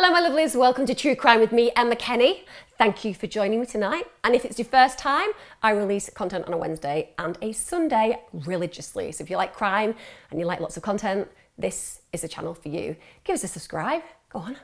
Hello my lovelies, welcome to True Crime with me, Emma Kenny. Thank you for joining me tonight. And if it's your first time, I release content on a Wednesday and a Sunday religiously. So if you like crime and you like lots of content, this is a channel for you. Give us a subscribe, go on,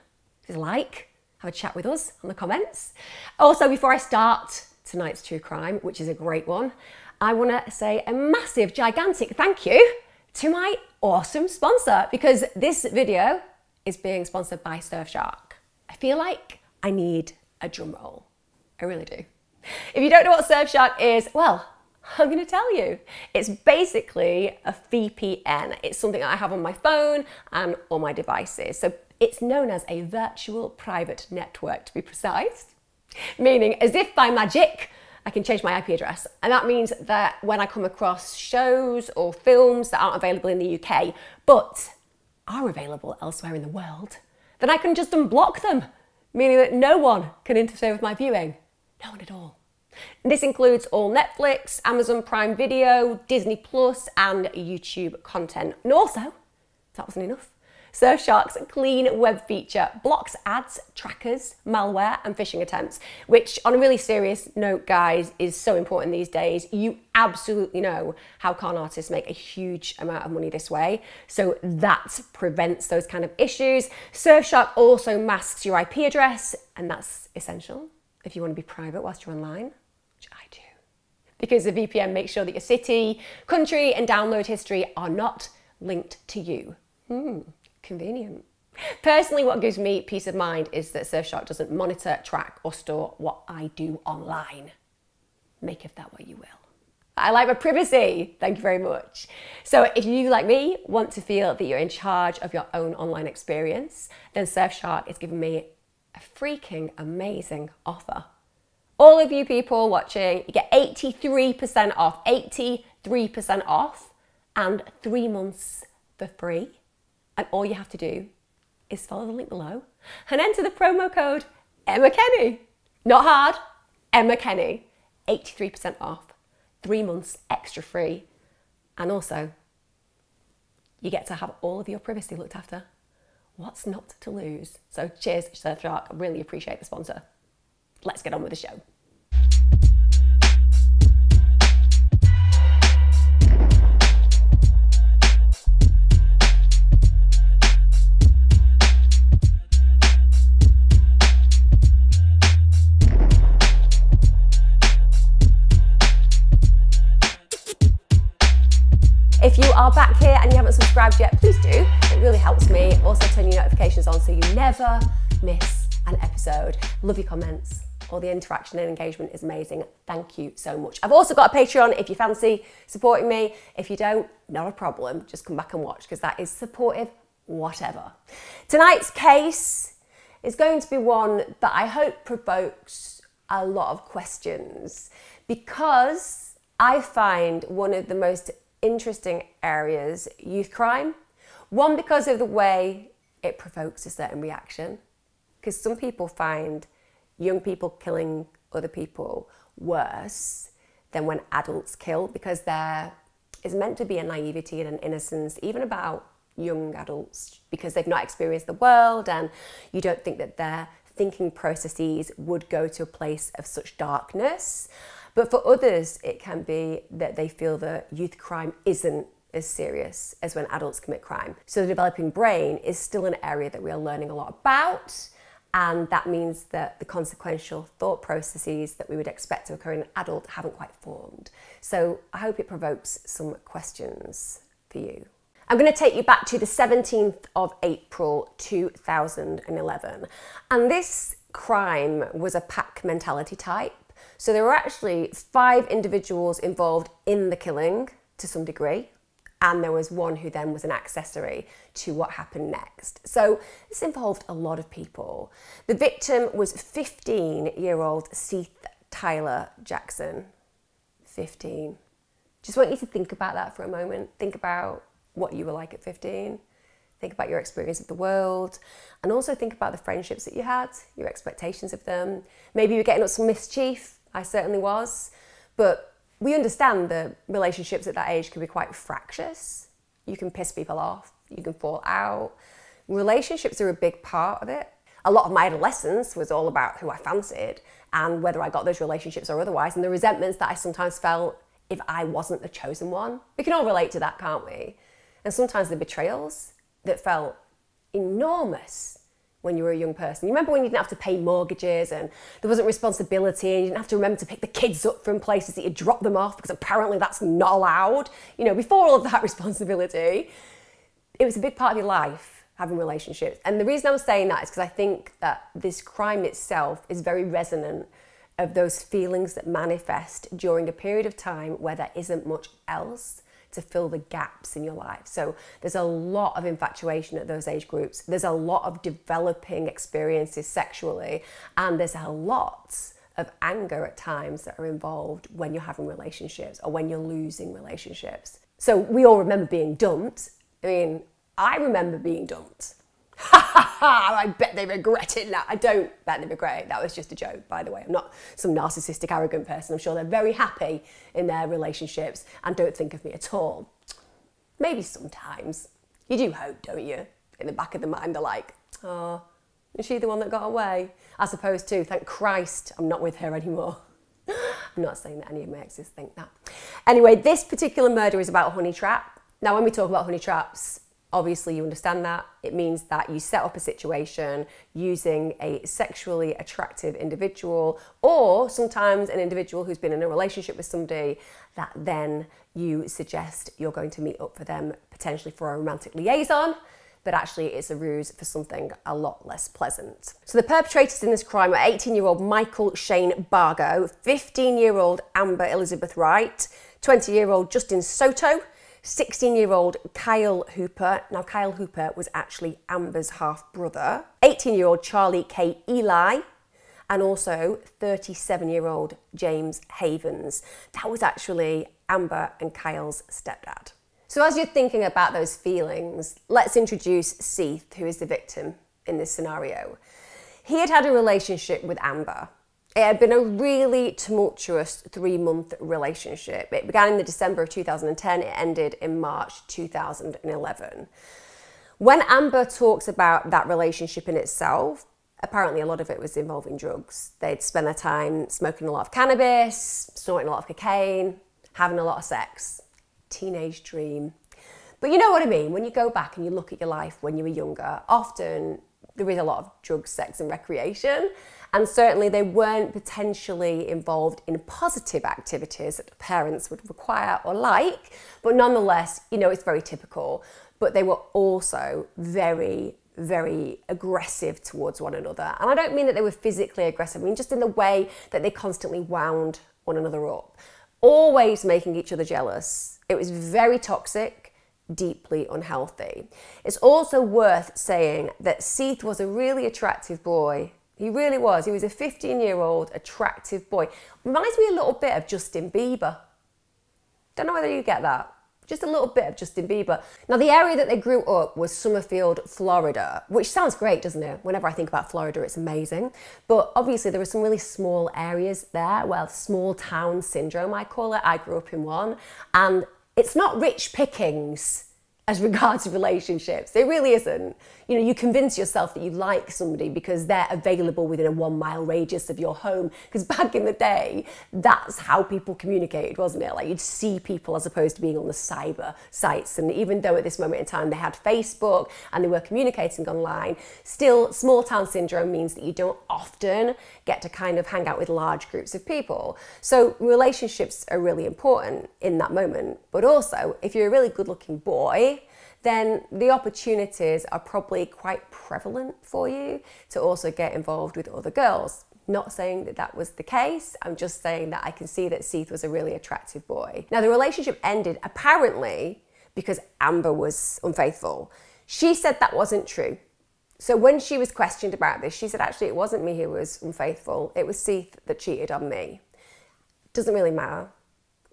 give us a like, have a chat with us on the comments. Also, before I start tonight's True Crime, which is a great one, I want to say a massive, gigantic thank you to my awesome sponsor, because this video is being sponsored by Surfshark. I feel like I need a drum roll. I really do. If you don't know what Surfshark is, well, I'm going to tell you. It's basically a VPN. It's something I have on my phone and all my devices. So it's known as a virtual private network, to be precise, meaning as if by magic, I can change my IP address. And that means that when I come across shows or films that aren't available in the UK, but are available elsewhere in the world, then I can just unblock them, meaning that no one can interfere with my viewing. No one at all. And this includes all Netflix, Amazon Prime Video, Disney Plus, and YouTube content. And also, if that wasn't enough, Surfshark's clean web feature blocks ads, trackers, malware, and phishing attempts, which on a really serious note, guys, is so important these days. You absolutely know how con artists make a huge amount of money this way. So that prevents those kind of issues. Surfshark also masks your IP address, and that's essential if you want to be private whilst you're online, which I do. Because the VPN makes sure that your city, country, and download history are not linked to you. Convenient. Personally, what gives me peace of mind is that Surfshark doesn't monitor, track, or store what I do online. Make of that what you will. I like my privacy, thank you very much. So if you, like me, want to feel that you're in charge of your own online experience, then Surfshark is giving me a freaking amazing offer. All of you people watching, you get 83% off, 83% off, and 3 months for free. And all you have to do is follow the link below and enter the promo code Emma Kenny. Not hard, Emma Kenny. 83% off, 3 months extra free. And also, you get to have all of your privacy looked after. What's not to lose? So cheers, Surfshark. I really appreciate the sponsor. Let's get on with the show. If you are back here and you haven't subscribed yet, please do. It really helps me. Also turn your notifications on so you never miss an episode. Love your comments. All the interaction and engagement is amazing. Thank you so much. I've also got a Patreon if you fancy supporting me. If you don't, not a problem. Just come back and watch because that is supportive, whatever. Tonight's case is going to be one that I hope provokes a lot of questions, because I find one of the most interesting areas youth crime. One, because of the way it provokes a certain reaction, because some people find young people killing other people worse than when adults kill, because there is meant to be a naivety and an innocence even about young adults, because they've not experienced the world and you don't think that their thinking processes would go to a place of such darkness. But for others, it can be that they feel that youth crime isn't as serious as when adults commit crime. So the developing brain is still an area that we are learning a lot about, and that means that the consequential thought processes that we would expect to occur in an adult haven't quite formed. So I hope it provokes some questions for you. I'm going to take you back to the 17th of April 2011, and this crime was a pack mentality type. So there were actually 5 individuals involved in the killing to some degree, and there was one who then was an accessory to what happened next. So this involved a lot of people. The victim was 15-year-old Seath Jackson. 15. Just want you to think about that for a moment. Think about what you were like at 15. Think about your experience of the world, and also think about the friendships that you had, your expectations of them. Maybe you were getting up some mischief. I certainly was, but we understand that relationships at that age can be quite fractious. You can piss people off, you can fall out. Relationships are a big part of it. A lot of my adolescence was all about who I fancied and whether I got those relationships or otherwise, and the resentments that I sometimes felt if I wasn't the chosen one. We can all relate to that, can't we? And sometimes the betrayals that felt enormous when you were a young person. You remember when you didn't have to pay mortgages and there wasn't responsibility and you didn't have to remember to pick the kids up from places that you dropped them off because apparently that's not allowed. You know, before all of that responsibility, it was a big part of your life, having relationships. And the reason I'm saying that is because I think that this crime itself is very resonant of those feelings that manifest during a period of time where there isn't much else to fill the gaps in your life. So there's a lot of infatuation at those age groups. There's a lot of developing experiences sexually, and there's a lot of anger at times that are involved when you're having relationships or when you're losing relationships. So we all remember being dumped. I mean, I remember being dumped. I bet they regret it now. I don't bet they regret it. That was just a joke, by the way. I'm not some narcissistic, arrogant person. I'm sure they're very happy in their relationships and don't think of me at all. Maybe sometimes. You do hope, don't you? In the back of the mind, they're like, oh, is she the one that got away? As opposed to, thank Christ, I'm not with her anymore. I'm not saying that any of my exes think that. Anyway, this particular murder is about a honey trap. Now, when we talk about honey traps, obviously you understand that. It means that you set up a situation using a sexually attractive individual, or sometimes an individual who's been in a relationship with somebody that then you suggest you're going to meet up for them, potentially for a romantic liaison, but actually it's a ruse for something a lot less pleasant. So the perpetrators in this crime were 18-year-old Michael Shane Bargo, 15-year-old Amber Elizabeth Wright, 20-year-old Justin Soto, 16-year-old Kyle Hooper. Now, Kyle Hooper was actually Amber's half-brother. 18-year-old Charlie K. Eli, and also 37-year-old James Havens. That was actually Amber and Kyle's stepdad. So as you're thinking about those feelings, let's introduce Seath, who is the victim in this scenario. He had had a relationship with Amber. It had been a really tumultuous 3-month relationship. It began in the December of 2010, it ended in March 2011. When Amber talks about that relationship in itself, apparently a lot of it was involving drugs. They'd spend their time smoking a lot of cannabis, snorting a lot of cocaine, having a lot of sex. Teenage dream. But you know what I mean, when you go back and you look at your life when you were younger, often there is a lot of drugs, sex and recreation. And certainly they weren't potentially involved in positive activities that parents would require or like, but nonetheless, you know, it's very typical. But they were also very, very aggressive towards one another. And I don't mean that they were physically aggressive, I mean just in the way that they constantly wound one another up, always making each other jealous. It was very toxic, deeply unhealthy. It's also worth saying that Seath was a really attractive boy. He really was. He was a 15-year-old attractive boy. Reminds me a little bit of Justin Bieber. Don't know whether you get that. Just a little bit of Justin Bieber. Now, the area that they grew up was Summerfield, Florida, which sounds great, doesn't it? Whenever I think about Florida, it's amazing. But obviously, there were some really small areas there. Well, small town syndrome, I call it. I grew up in one. And it's not rich pickings as regards to relationships. It really isn't. You know, you convince yourself that you like somebody because they're available within a 1-mile radius of your home. Because back in the day, that's how people communicated, wasn't it? Like you'd see people as opposed to being on the cyber sites. And even though at this moment in time they had Facebook and they were communicating online, still small town syndrome means that you don't often get to kind of hang out with large groups of people. So relationships are really important in that moment. But also, if you're a really good looking boy, then the opportunities are probably quite prevalent for you to also get involved with other girls. Not saying that that was the case, I'm just saying that I can see that Seath was a really attractive boy. Now, the relationship ended apparently because Amber was unfaithful. She said that wasn't true. So when she was questioned about this, she said, actually, it wasn't me who was unfaithful. It was Seath that cheated on me. Doesn't really matter.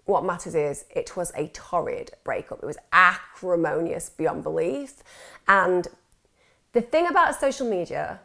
What matters is it was a torrid breakup. It was acrimonious beyond belief. And the thing about social media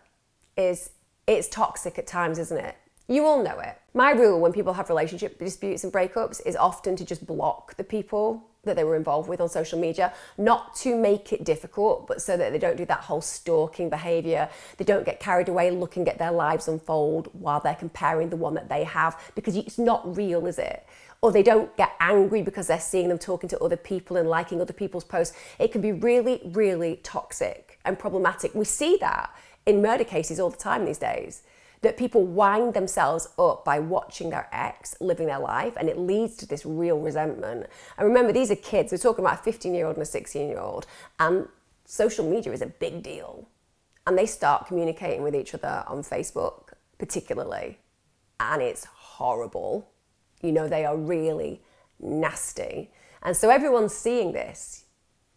is it's toxic at times, isn't it? You all know it. My rule when people have relationship disputes and breakups is often to just block the people that they were involved with on social media, not to make it difficult, but so that they don't do that whole stalking behaviour. They don't get carried away looking at their lives unfold while they're comparing the one that they have, because it's not real, is it? Or they don't get angry because they're seeing them talking to other people and liking other people's posts. It can be really, really toxic and problematic. We see that in murder cases all the time these days, that people wind themselves up by watching their ex living their life, and it leads to this real resentment. And remember, these are kids. We're talking about a 15-year-old and a 16-year-old, and social media is a big deal. And they start communicating with each other on Facebook, particularly, and it's horrible. You know, they are really nasty. And so everyone's seeing this.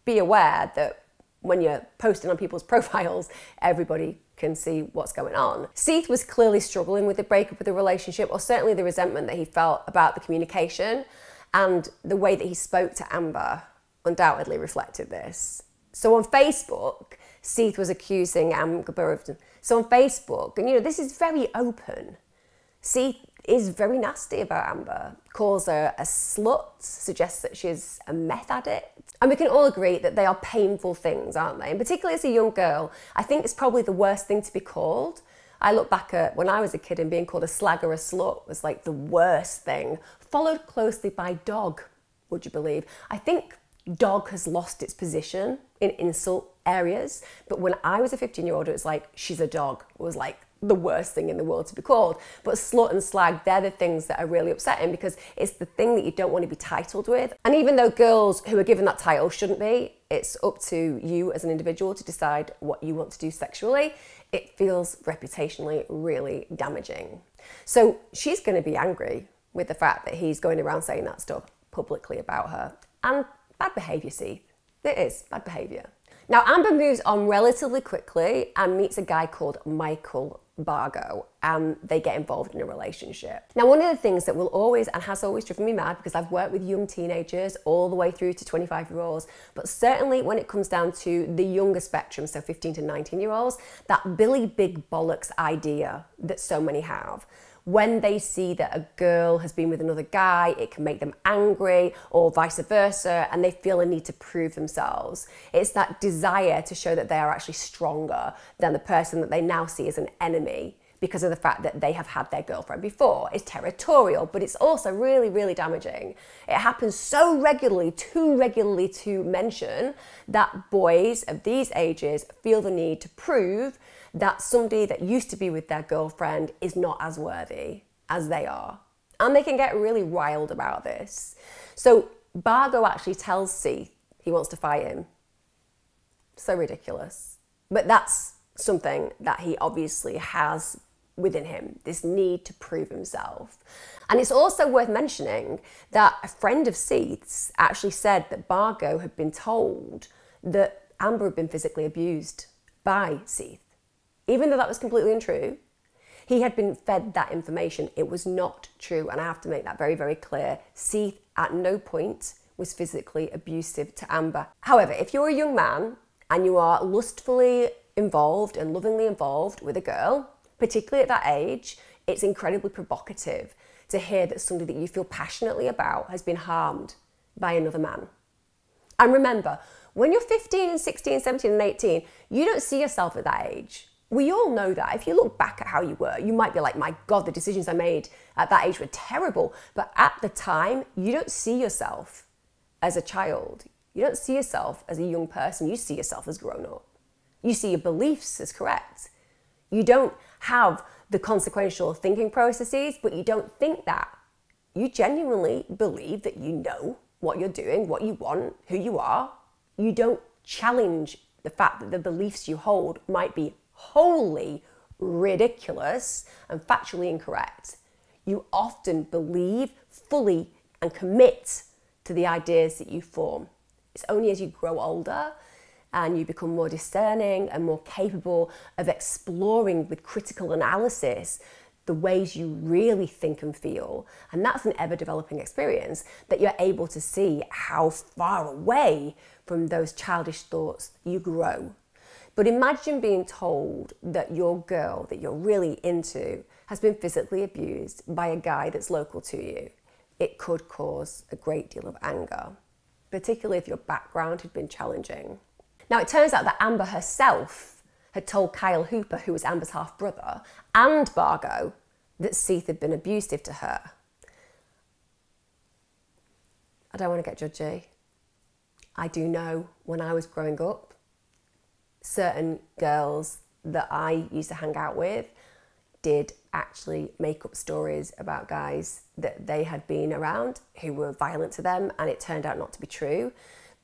Be aware that when you're posting on people's profiles, everybody can see what's going on. Seath was clearly struggling with the breakup of the relationship, or certainly the resentment that he felt about the communication, and the way that he spoke to Amber undoubtedly reflected this. So on Facebook, Seath was accusing Amber of... So on Facebook, and you know, this is very open. Seath is very nasty about Amber, calls her a slut, suggests that she's a meth addict. And we can all agree that they are painful things, aren't they? And particularly as a young girl, I think it's probably the worst thing to be called. I look back at when I was a kid and being called a slag or a slut was like the worst thing, followed closely by dog, would you believe? I think dog has lost its position in insult areas, but when I was a 15-year-old, it was like, she's a dog. It was like the worst thing in the world to be called. But slut and slag, they're the things that are really upsetting, because it's the thing that you don't want to be titled with. And even though girls who are given that title shouldn't be, it's up to you as an individual to decide what you want to do sexually. It feels reputationally really damaging. So she's going to be angry with the fact that he's going around saying that stuff publicly about her. And bad behaviour, Seath. It is bad behaviour. Now, Amber moves on relatively quickly and meets a guy called Michael Bargo, and they get involved in a relationship. Now, one of the things that will always and has always driven me mad, because I've worked with young teenagers all the way through to 25-year-olds, but certainly when it comes down to the younger spectrum, so 15 to 19-year-olds, that Billy Big Bollocks idea that so many have. When they see that a girl has been with another guy, it can make them angry, or vice versa, and they feel a need to prove themselves. It's that desire to show that they are actually stronger than the person that they now see as an enemy because of the fact that they have had their girlfriend before. It's territorial, but it's also really, really damaging. It happens so regularly, too regularly to mention, that boys of these ages feel the need to prove that somebody that used to be with their girlfriend is not as worthy as they are. And they can get really riled about this. So Bargo actually tells Seath he wants to fight him. So ridiculous. But that's something that he obviously has within him, this need to prove himself. And it's also worth mentioning that a friend of Seath's actually said that Bargo had been told that Amber had been physically abused by Seath. Even though that was completely untrue, he had been fed that information. It was not true, and I have to make that very, very clear. Seath at no point was physically abusive to Amber. However, if you're a young man and you are lustfully involved and lovingly involved with a girl, particularly at that age, it's incredibly provocative to hear that somebody that you feel passionately about has been harmed by another man. And remember, when you're 15 and 16, 17 and 18, you don't see yourself at that age. We all know that. If you look back at how you were, you might be like, my God, the decisions I made at that age were terrible. But at the time, you don't see yourself as a child. You don't see yourself as a young person. You see yourself as grown up. You see your beliefs as correct. You don't have the consequential thinking processes, but you don't think that. You genuinely believe that you know what you're doing, what you want, who you are. You don't challenge the fact that the beliefs you hold might be wholly ridiculous and factually incorrect. You often believe fully and commit to the ideas that you form. It's only as you grow older and you become more discerning and more capable of exploring with critical analysis the ways you really think and feel, and that's an ever-developing experience, that you're able to see how far away from those childish thoughts you grow. But imagine being told that your girl that you're really into has been physically abused by a guy that's local to you. It could cause a great deal of anger. particularly if your background had been challenging. Now, it turns out that Amber herself had told Kyle Hooper, who was Amber's half-brother, and Bargo, that Seath had been abusive to her. I don't want to get judgy. I do know when I was growing up, certain girls that I used to hang out with did actually make up stories about guys that they had been around who were violent to them, and it turned out not to be true,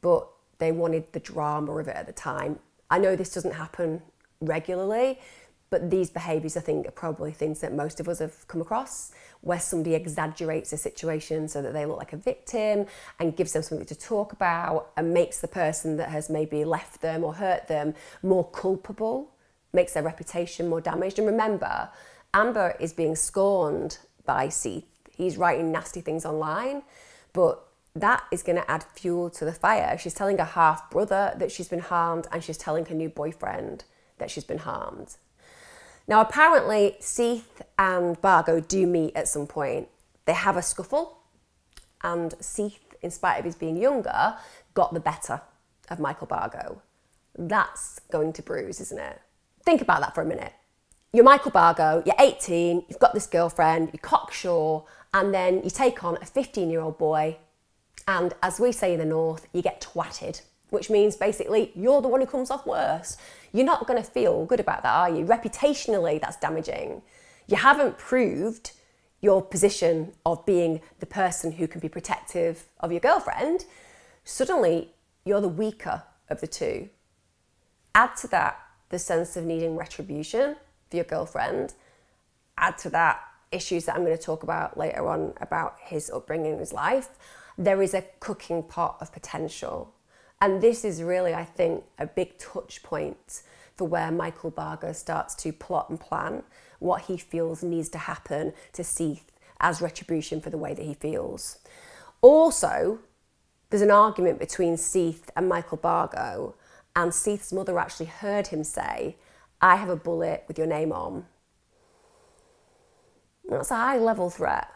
but they wanted the drama of it at the time. I know this doesn't happen regularly, but these behaviours, I think, are probably things that most of us have come across, where somebody exaggerates a situation so that they look like a victim and gives them something to talk about and makes the person that has maybe left them or hurt them more culpable, makes their reputation more damaged. And remember, Amber is being scorned by Seath. He's writing nasty things online, but that is going to add fuel to the fire. She's telling her half-brother that she's been harmed, and she's telling her new boyfriend that she's been harmed. Now, apparently, Seath and Bargo do meet at some point. They have a scuffle, and Seath, in spite of his being younger, got the better of Michael Bargo. That's going to bruise, isn't it? Think about that for a minute. You're Michael Bargo, you're 18, you've got this girlfriend, you're cocksure, and then you take on a 15-year-old boy, and as we say in the North, you get twatted, which means basically you're the one who comes off worse. You're not going to feel good about that, are you? Reputationally, that's damaging. You haven't proved your position of being the person who can be protective of your girlfriend. Suddenly, you're the weaker of the two. Add to that the sense of needing retribution for your girlfriend. Add to that issues that I'm going to talk about later on about his upbringing in his life. There is a cooking pot of potential. And this is really, I think, a big touch point for where Michael Bargo starts to plot and plan what he feels needs to happen to Seath as retribution for the way that he feels. Also, there's an argument between Seath and Michael Bargo, and Seath's mother actually heard him say, "I have a bullet with your name on." That's a high-level threat.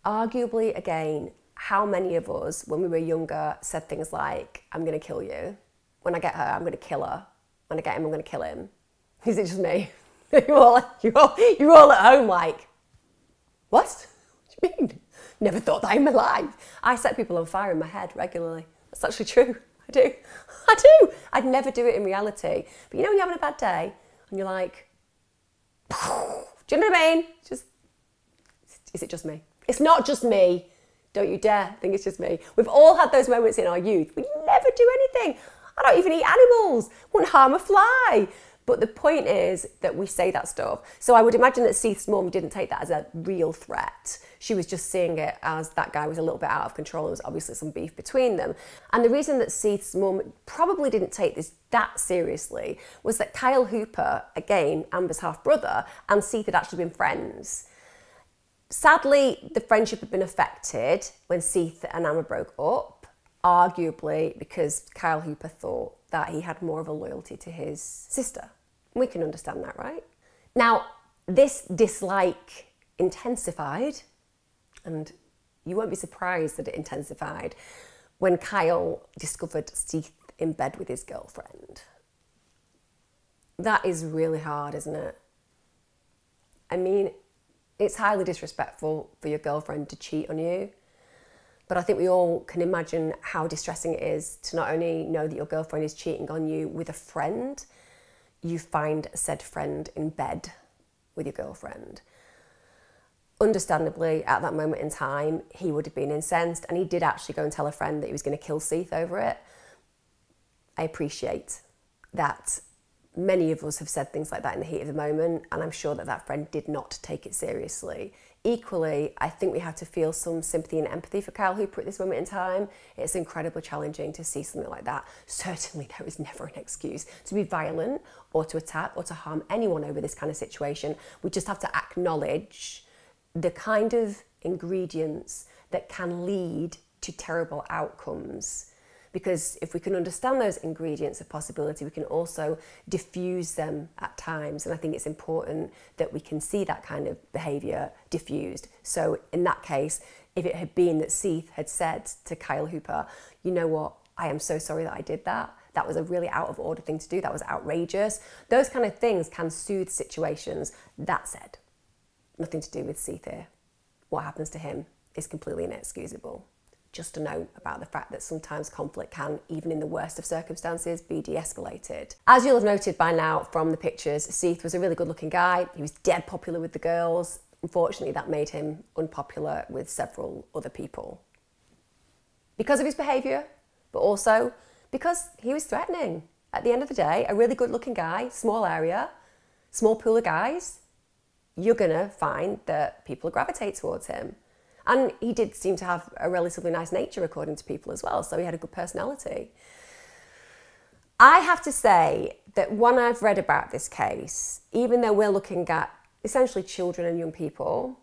Arguably, again, how many of us, when we were younger, said things like, "I'm going to kill you. When I get her, I'm going to kill her. When I get him, I'm going to kill him." Is it just me? You're all at home like, what? What do you mean? Never thought that in my life. I set people on fire in my head regularly. That's actually true. I do. I'd never do it in reality. But you know when you're having a bad day and you're like, do you know what I mean? Is it just me? It's not just me. Don't you dare think it's just me. We've all had those moments in our youth. We never do anything. I don't even eat animals. Wouldn't harm a fly. But the point is that we say that stuff. So I would imagine that Seath's mum didn't take that as a real threat. She was just seeing it as that guy was a little bit out of control. There was obviously some beef between them. And the reason that Seath's mum probably didn't take this that seriously was that Kyle Hooper, again, Amber's half-brother, and Seath had actually been friends. Sadly, the friendship had been affected when Seath and Amber broke up, arguably because Kyle Hooper thought that he had more of a loyalty to his sister. We can understand that, right? Now, this dislike intensified, and you won't be surprised that it intensified when Kyle discovered Seath in bed with his girlfriend. That is really hard, isn't it? I mean, it's highly disrespectful for your girlfriend to cheat on you, but I think we all can imagine how distressing it is to not only know that your girlfriend is cheating on you with a friend, you find said friend in bed with your girlfriend. Understandably, at that moment in time, he would have been incensed, and he did actually go and tell a friend that he was going to kill Seath over it. I appreciate that many of us have said things like that in the heat of the moment, and I'm sure that that friend did not take it seriously. Equally, I think we have to feel some sympathy and empathy for Kyle Hooper at this moment in time. It's incredibly challenging to see something like that. Certainly, there is never an excuse to be violent or to attack or to harm anyone over this kind of situation. We just have to acknowledge the kind of ingredients that can lead to terrible outcomes. because if we can understand those ingredients of possibility, we can also diffuse them at times. And I think it's important that we can see that kind of behaviour diffused. So in that case, if it had been that Seath had said to Kyle Hooper, you know what, I am so sorry that I did that. That was a really out of order thing to do. That was outrageous. Those kind of things can soothe situations. That said, nothing to do with Seath here. What happens to him is completely inexcusable. Just a note about the fact that sometimes conflict can, even in the worst of circumstances, be de-escalated. As you'll have noted by now from the pictures, Seath was a really good looking guy. He was dead popular with the girls. Unfortunately, that made him unpopular with several other people. Because of his behaviour, but also because he was threatening. At the end of the day, a really good looking guy, small area, small pool of guys, you're gonna find that people gravitate towards him. And he did seem to have a relatively nice nature according to people as well, so he had a good personality. I have to say that when I've read about this case, even though we're looking at essentially children and young people,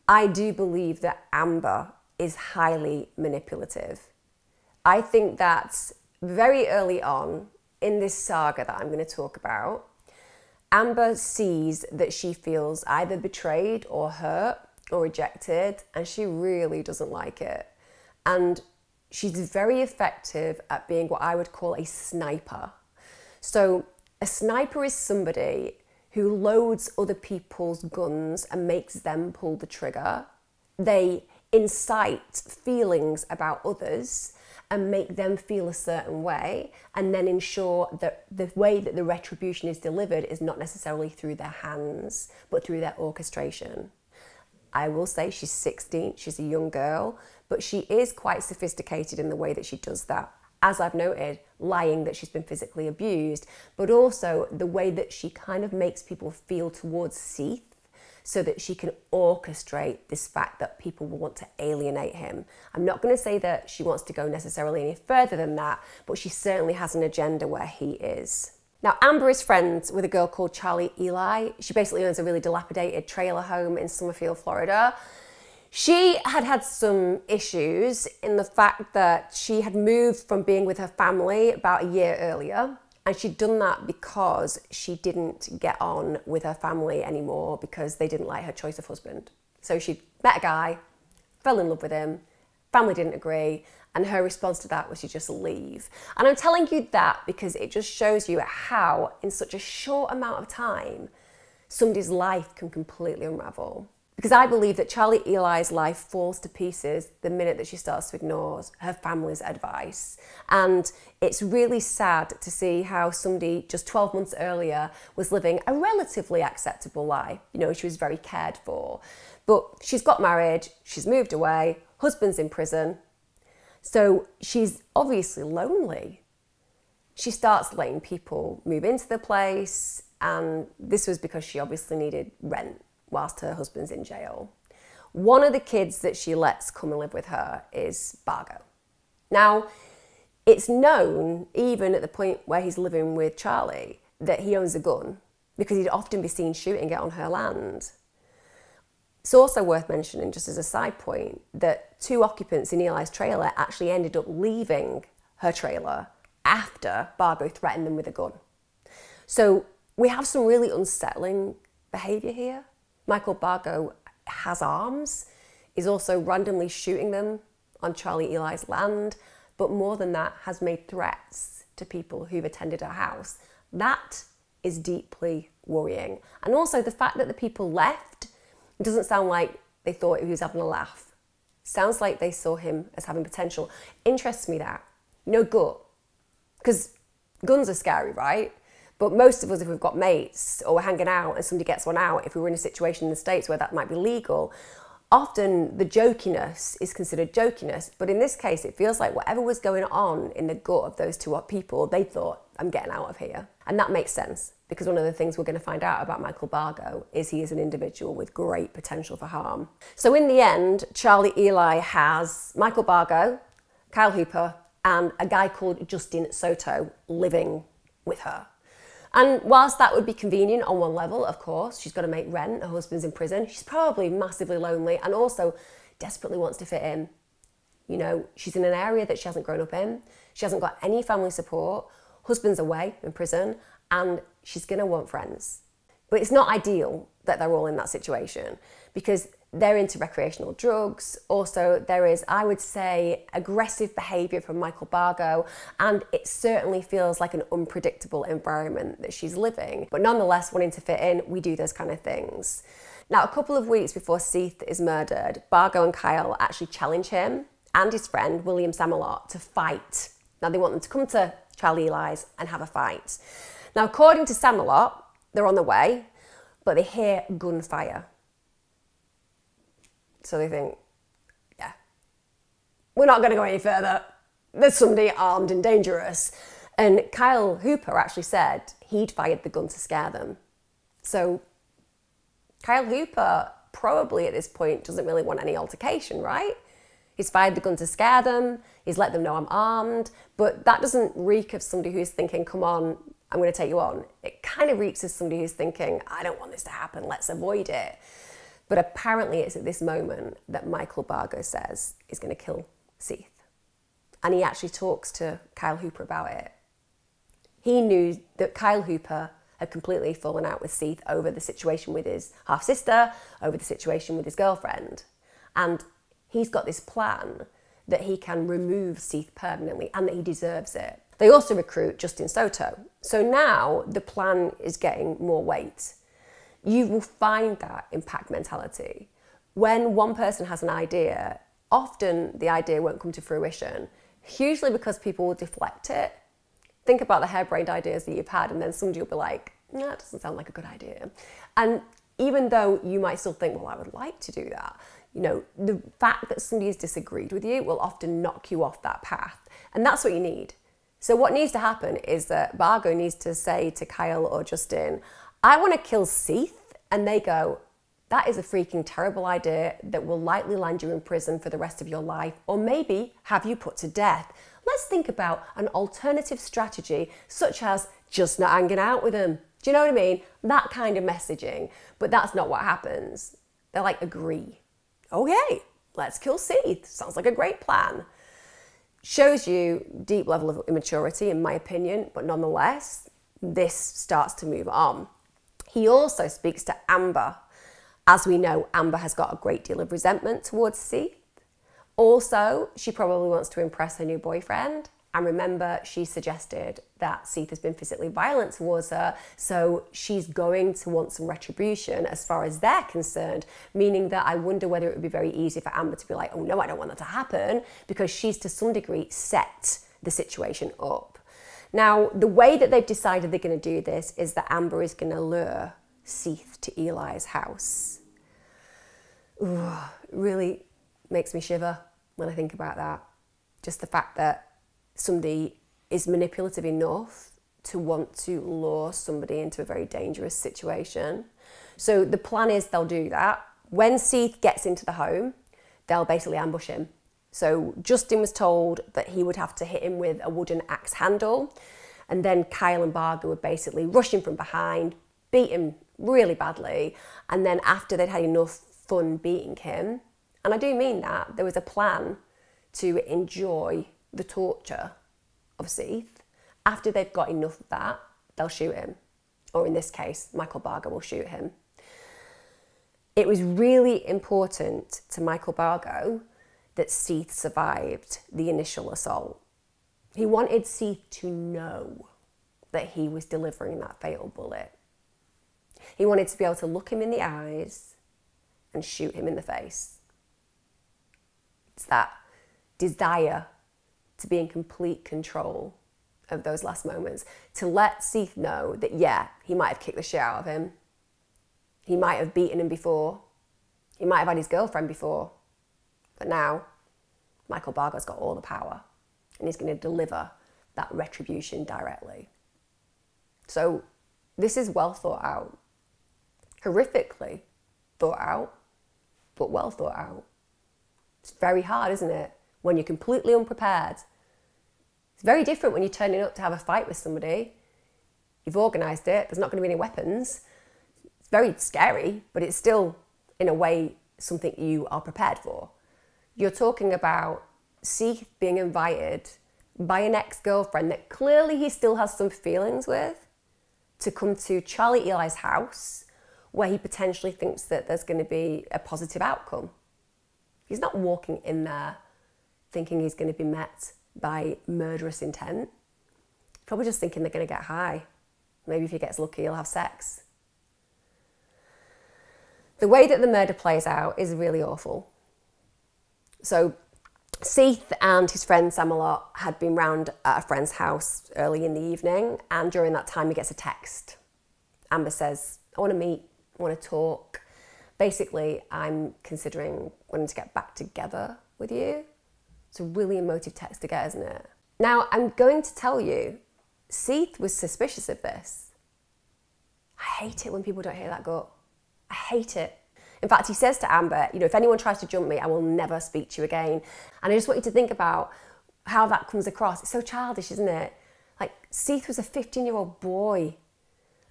I do believe that Amber is highly manipulative. I think that very early on in this saga that I'm going to talk about, Amber sees that she feels either betrayed or hurt or rejected, and she really doesn't like it. And she's very effective at being what I would call a sniper. So a sniper is somebody who loads other people's guns and makes them pull the trigger. They incite feelings about others and make them feel a certain way, and then ensure that the way that the retribution is delivered is not necessarily through their hands, but through their orchestration. I will say she's 16, she's a young girl, but she is quite sophisticated in the way that she does that. As I've noted, lying that she's been physically abused, but also the way that she kind of makes people feel towards Seath so that she can orchestrate this fact that people will want to alienate him. I'm not going to say that she wants to go necessarily any further than that, but she certainly has an agenda where he is. Now, Amber is friends with a girl called Charlie Eli. She basically owns a really dilapidated trailer home in Summerfield, Florida. She had had some issues in the fact that she had moved from being with her family about a year earlier, and she'd done that because she didn't get on with her family anymore because they didn't like her choice of husband. So she met a guy, fell in love with him, family didn't agree, and her response to that was to just leave. And I'm telling you that because it just shows you how, in such a short amount of time, somebody's life can completely unravel. Because I believe that Charlie Eli's life falls to pieces the minute that she starts to ignore her family's advice. And it's really sad to see how somebody just 12 months earlier was living a relatively acceptable life. You know, she was very cared for. But she's got married, she's moved away, husband's in prison. So she's obviously lonely. She starts letting people move into the place, and this was because she obviously needed rent whilst her husband's in jail. One of the kids that she lets come and live with her is Bargo. Now, it's known, even at the point where he's living with Charlie, that he owns a gun because he'd often be seen shooting it on her land. It's also worth mentioning, just as a side point, that 2 occupants in Eli's trailer actually ended up leaving her trailer after Bargo threatened them with a gun. So we have some really unsettling behaviour here. Michael Bargo has arms, is also randomly shooting them on Charlie Eli's land, but more than that, has made threats to people who've attended her house. That is deeply worrying. And also the fact that the people left, it doesn't sound like they thought he was having a laugh. Sounds like they saw him as having potential. Interests me that. No gut. Because guns are scary, right? But most of us, if we've got mates or we're hanging out and somebody gets one out, if we were in a situation in the States where that might be legal, often the jokiness is considered jokiness. But in this case, it feels like whatever was going on in the gut of those 2 people, they thought, I'm getting out of here. And that makes sense, because one of the things we're going to find out about Michael Bargo is he is an individual with great potential for harm. So in the end, Charlie Eli has Michael Bargo, Kyle Hooper, and a guy called Justin Soto living with her. And whilst that would be convenient on one level, of course, she's got to make rent, her husband's in prison, she's probably massively lonely and also desperately wants to fit in. You know, she's in an area that she hasn't grown up in. She hasn't got any family support, husband's away in prison, and she's gonna want friends. But it's not ideal that they're all in that situation because they're into recreational drugs. Also, there is, I would say, aggressive behaviour from Michael Bargo, and it certainly feels like an unpredictable environment that she's living. But nonetheless, wanting to fit in, we do those kind of things. Now, a couple of weeks before Seath is murdered, Bargo and Kyle actually challenge him and his friend, William Samalot, to fight. Now, they want them to come to Charlie Eli's and have a fight. Now, according to Samalot, they're on the way, but they hear gunfire. So they think, yeah, we're not going to go any further. There's somebody armed and dangerous. And Kyle Hooper actually said he'd fired the gun to scare them. So Kyle Hooper probably at this point doesn't really want any altercation, right? He's fired the gun to scare them. He's let them know I'm armed. But that doesn't reek of somebody who's thinking, come on, I'm going to take you on. It kind of reeks of somebody who's thinking, I don't want this to happen. Let's avoid it. But apparently it's at this moment that Michael Bargo says he's going to kill Seath. And he actually talks to Kyle Hooper about it. He knew that Kyle Hooper had completely fallen out with Seath over the situation with his half-sister, over the situation with his girlfriend. And he's got this plan that he can remove Seath permanently and that he deserves it. They also recruit Justin Soto. So now the plan is getting more weight. You will find that in pack mentality. When one person has an idea, often the idea won't come to fruition, usually because people will deflect it. Think about the harebrained ideas that you've had, and then somebody will be like, no, that doesn't sound like a good idea. And even though you might still think, well, I would like to do that, you know, the fact that somebody has disagreed with you will often knock you off that path. And that's what you need. So what needs to happen is that Bargo needs to say to Kyle or Justin, I want to kill Seath, and they go, that is a freaking terrible idea that will likely land you in prison for the rest of your life, or maybe have you put to death. Let's think about an alternative strategy, such as just not hanging out with them. Do you know what I mean? That kind of messaging. But that's not what happens. They're like, agree. Okay, let's kill Seath. Sounds like a great plan. Shows you deep level of immaturity, in my opinion, but nonetheless, this starts to move on. He also speaks to Amber. As we know, Amber has got a great deal of resentment towards Seath. Also, she probably wants to impress her new boyfriend. And remember, she suggested that Seath has been physically violent towards her, so she's going to want some retribution as far as they're concerned, meaning that I wonder whether it would be very easy for Amber to be like, oh no, I don't want that to happen, because she's to some degree set the situation up. Now, the way that they've decided they're going to do this is that Amber is going to lure Seath to Eli's house. Ooh, it really makes me shiver when I think about that. Just the fact that somebody is manipulative enough to want to lure somebody into a very dangerous situation. So the plan is they'll do that. When Seath gets into the home, they'll basically ambush him. So Justin was told that he would have to hit him with a wooden axe handle, and then Kyle and Bargo would basically rush him from behind, beat him really badly, and then after they'd had enough fun beating him, and I do mean that, there was a plan to enjoy the torture of Seath. After they've got enough of that, they'll shoot him. Or in this case, Michael Bargo will shoot him. It was really important to Michael Bargo that Seath survived the initial assault. He wanted Seath to know that he was delivering that fatal bullet. He wanted to be able to look him in the eyes and shoot him in the face. It's that desire to be in complete control of those last moments, to let Seath know that, yeah, he might have kicked the shit out of him. He might have beaten him before. He might have had his girlfriend before. But now, Michael Bargo's got all the power, and he's going to deliver that retribution directly. So this is well thought out. Horrifically thought out, but well thought out. It's very hard, isn't it? When you're completely unprepared. It's very different when you're turning up to have a fight with somebody. You've organised it, there's not going to be any weapons. It's very scary, but it's still, in a way, something you are prepared for. You're talking about Seath being invited by an ex-girlfriend that clearly he still has some feelings with to come to Charlie Eli's house where he potentially thinks that there's going to be a positive outcome. He's not walking in there thinking he's going to be met by murderous intent. Probably just thinking they're going to get high. Maybe if he gets lucky, he'll have sex. The way that the murder plays out is really awful. So Seath and his friend Sam had been round at a friend's house early in the evening, and during that time he gets a text. Amber says, I want to meet, I want to talk. Basically, I'm considering wanting to get back together with you. It's a really emotive text to get, isn't it? Now, I'm going to tell you, Seath was suspicious of this. I hate it when people don't hear that gut. I hate it. In fact, he says to Amber, if anyone tries to jump me, I will never speak to you again. And I just want you to think about how that comes across. It's so childish, isn't it? Like, Seath was a 15-year-old boy.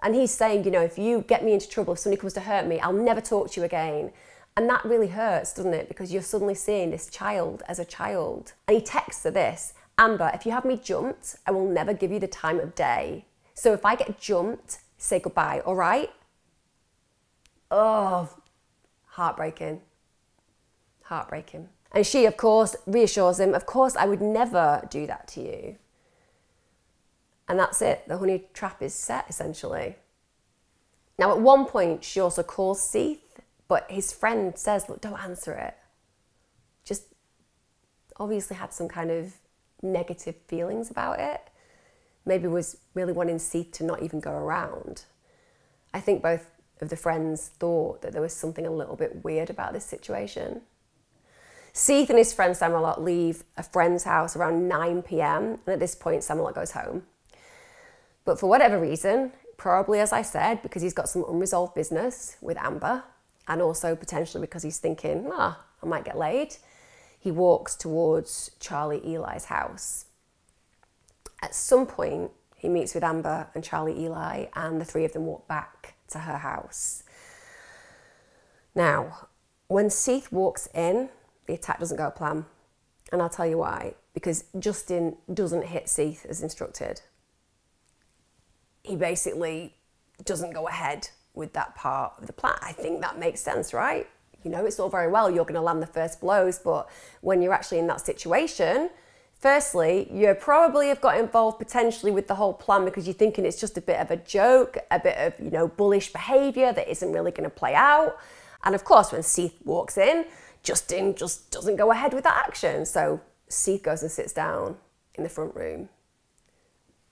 And he's saying, if you get me into trouble, if somebody comes to hurt me, I'll never talk to you again. And that really hurts, doesn't it? Because you're suddenly seeing this child as a child. And he texts her this, Amber, if you have me jumped, I will never give you the time of day. So if I get jumped, say goodbye, all right? Oh, heartbreaking. Heartbreaking. And she, of course, reassures him, of course, I would never do that to you. And that's it. The honey trap is set, essentially. Now, at one point, she also calls Seath, but his friend says, look, don't answer it. Just obviously had some kind of negative feelings about it. Maybe was really wanting Seath to not even go around. I think both of the friends thought that there was something a little bit weird about this situation. Seath and his friend Sam leave a friend's house around 9 p.m. and at this point Sam goes home. But for whatever reason, probably as I said, because he's got some unresolved business with Amber, and also potentially because he's thinking, I might get laid, he walks towards Charlie Eli's house. At some point, he meets with Amber and Charlie Eli, and the three of them walk back to her house. Now, when Seath walks in, the attack doesn't go to plan. And I'll tell you why. Because Justin doesn't hit Seath as instructed. He basically doesn't go ahead with that part of the plan. I think that makes sense, right? It's all very well, you're going to land the first blows, but when you're actually in that situation, firstly, you probably have got involved potentially with the whole plan because you're thinking it's just a bit of a joke, a bit of, bullish behaviour that isn't really going to play out. And of course, when Seath walks in, Justin just doesn't go ahead with that action. So Seath goes and sits down in the front room,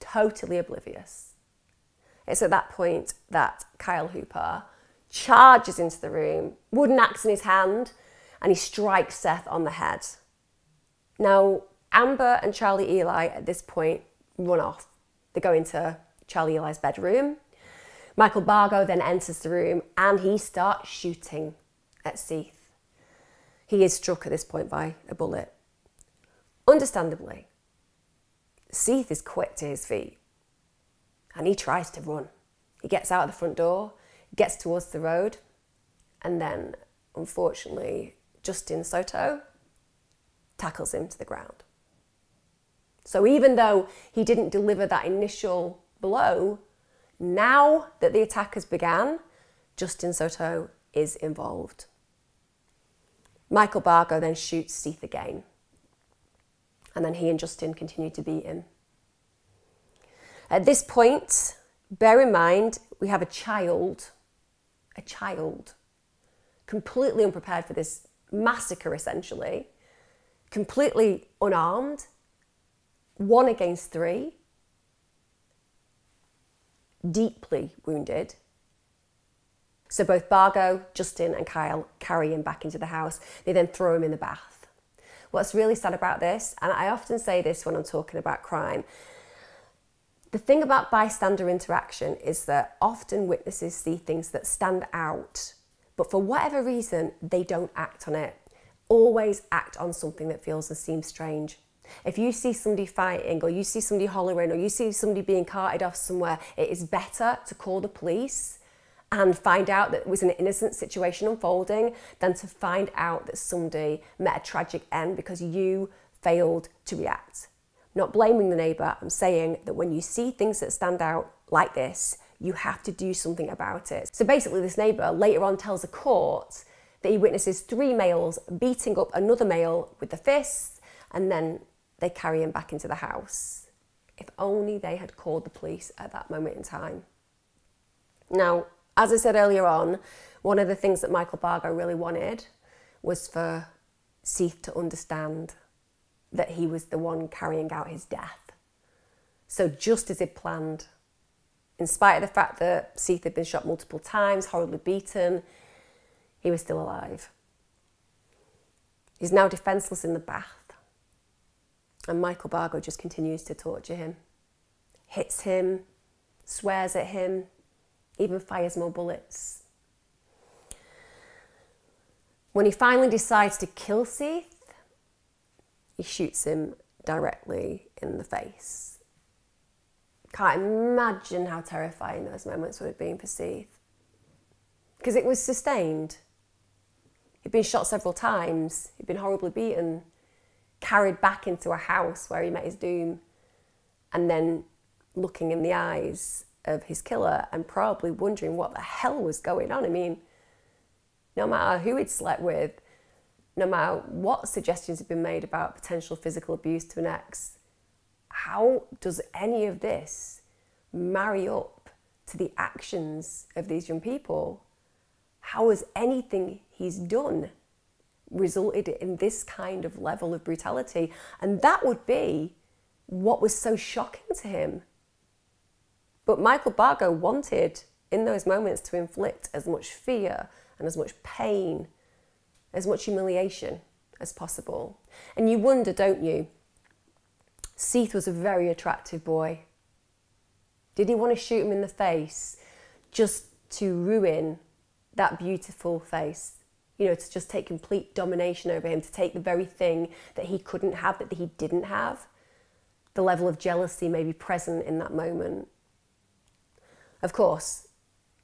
totally oblivious. It's at that point that Kyle Hooper charges into the room, wooden axe in his hand, and he strikes Seth on the head. Now, Amber and Charlie Eli at this point run off. They go into Charlie Eli's bedroom. Michael Bargo then enters the room and he starts shooting at Seath. He is struck at this point by a bullet. Understandably, Seath is quick to his feet and he tries to run. He gets out of the front door, gets towards the road, and then, unfortunately, Justin Soto tackles him to the ground. So even though he didn't deliver that initial blow, now that the attack has begun, Justin Soto is involved. Michael Bargo then shoots Seath again. And then he and Justin continue to beat him. At this point, bear in mind, we have a child, completely unprepared for this massacre essentially, completely unarmed, 1 against 3, deeply wounded. So both Bargo, Justin and Kyle carry him back into the house. They then throw him in the bath. What's really sad about this, and I often say this when I'm talking about crime, the thing about bystander interaction is that often witnesses see things that stand out, but for whatever reason, they don't act on it. Always act on something that feels and seems strange. If you see somebody fighting, or you see somebody hollering, or you see somebody being carted off somewhere, it is better to call the police and find out that it was an innocent situation unfolding than to find out that somebody met a tragic end because you failed to react. not blaming the neighbour. I'm saying that when you see things that stand out like this, you have to do something about it. So basically this neighbour later on tells the court that he witnesses 3 males beating up another male with the fists, and then they carry him back into the house. If only they had called the police at that moment in time. Now, as I said earlier on, one of the things that Michael Bargo really wanted was for Seath to understand that he was the one carrying out his death. So just as he'd planned, in spite of the fact that Seath had been shot multiple times, horribly beaten, he was still alive. He's now defenceless in the bath. And Michael Bargo just continues to torture him. Hits him, swears at him, even fires more bullets. When he finally decides to kill Seath, he shoots him directly in the face. Can't imagine how terrifying those moments would have been for Seath. Because it was sustained. He'd been shot several times, he'd been horribly beaten, carried back into a house where he met his doom, and then looking in the eyes of his killer and probably wondering what the hell was going on. I mean, no matter who he'd slept with, no matter what suggestions had been made about potential physical abuse to an ex, how does any of this marry up to the actions of these young people? How has anything he's done resulted in this kind of level of brutality? And that would be what was so shocking to him. But Michael Bargo wanted, in those moments, to inflict as much fear and as much pain, as much humiliation as possible. And you wonder, don't you? Seath was a very attractive boy. Did he want to shoot him in the face just to ruin that beautiful face? You know, to just take complete domination over him, to take the very thing that he couldn't have, that he didn't have? The level of jealousy maybe present in that moment. Of course,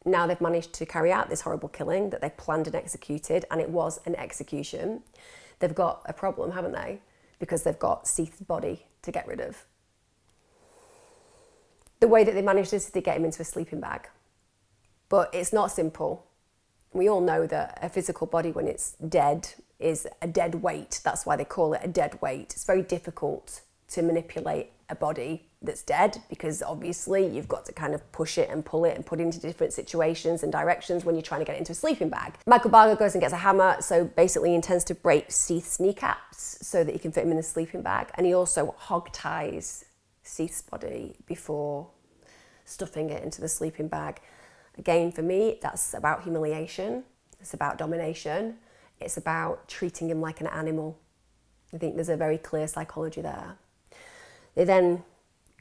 now they've managed to carry out this horrible killing that they planned and executed, and it was an execution. They've got a problem, haven't they? Because they've got Seath's body to get rid of. The way that they managed this is to get him into a sleeping bag. But it's not simple. We all know that a physical body, when it's dead, is a dead weight. That's why they call it a dead weight. It's very difficult to manipulate a body that's dead, because obviously you've got to kind of push it and pull it and put it into different situations and directions when you're trying to get it into a sleeping bag. Michael Bargo goes and gets a hammer, so basically he intends to break Seath's kneecaps so that he can fit him in the sleeping bag, and he also hog ties Seath's body before stuffing it into the sleeping bag. Again, for me, that's about humiliation, it's about domination, it's about treating him like an animal. I think there's a very clear psychology there. They then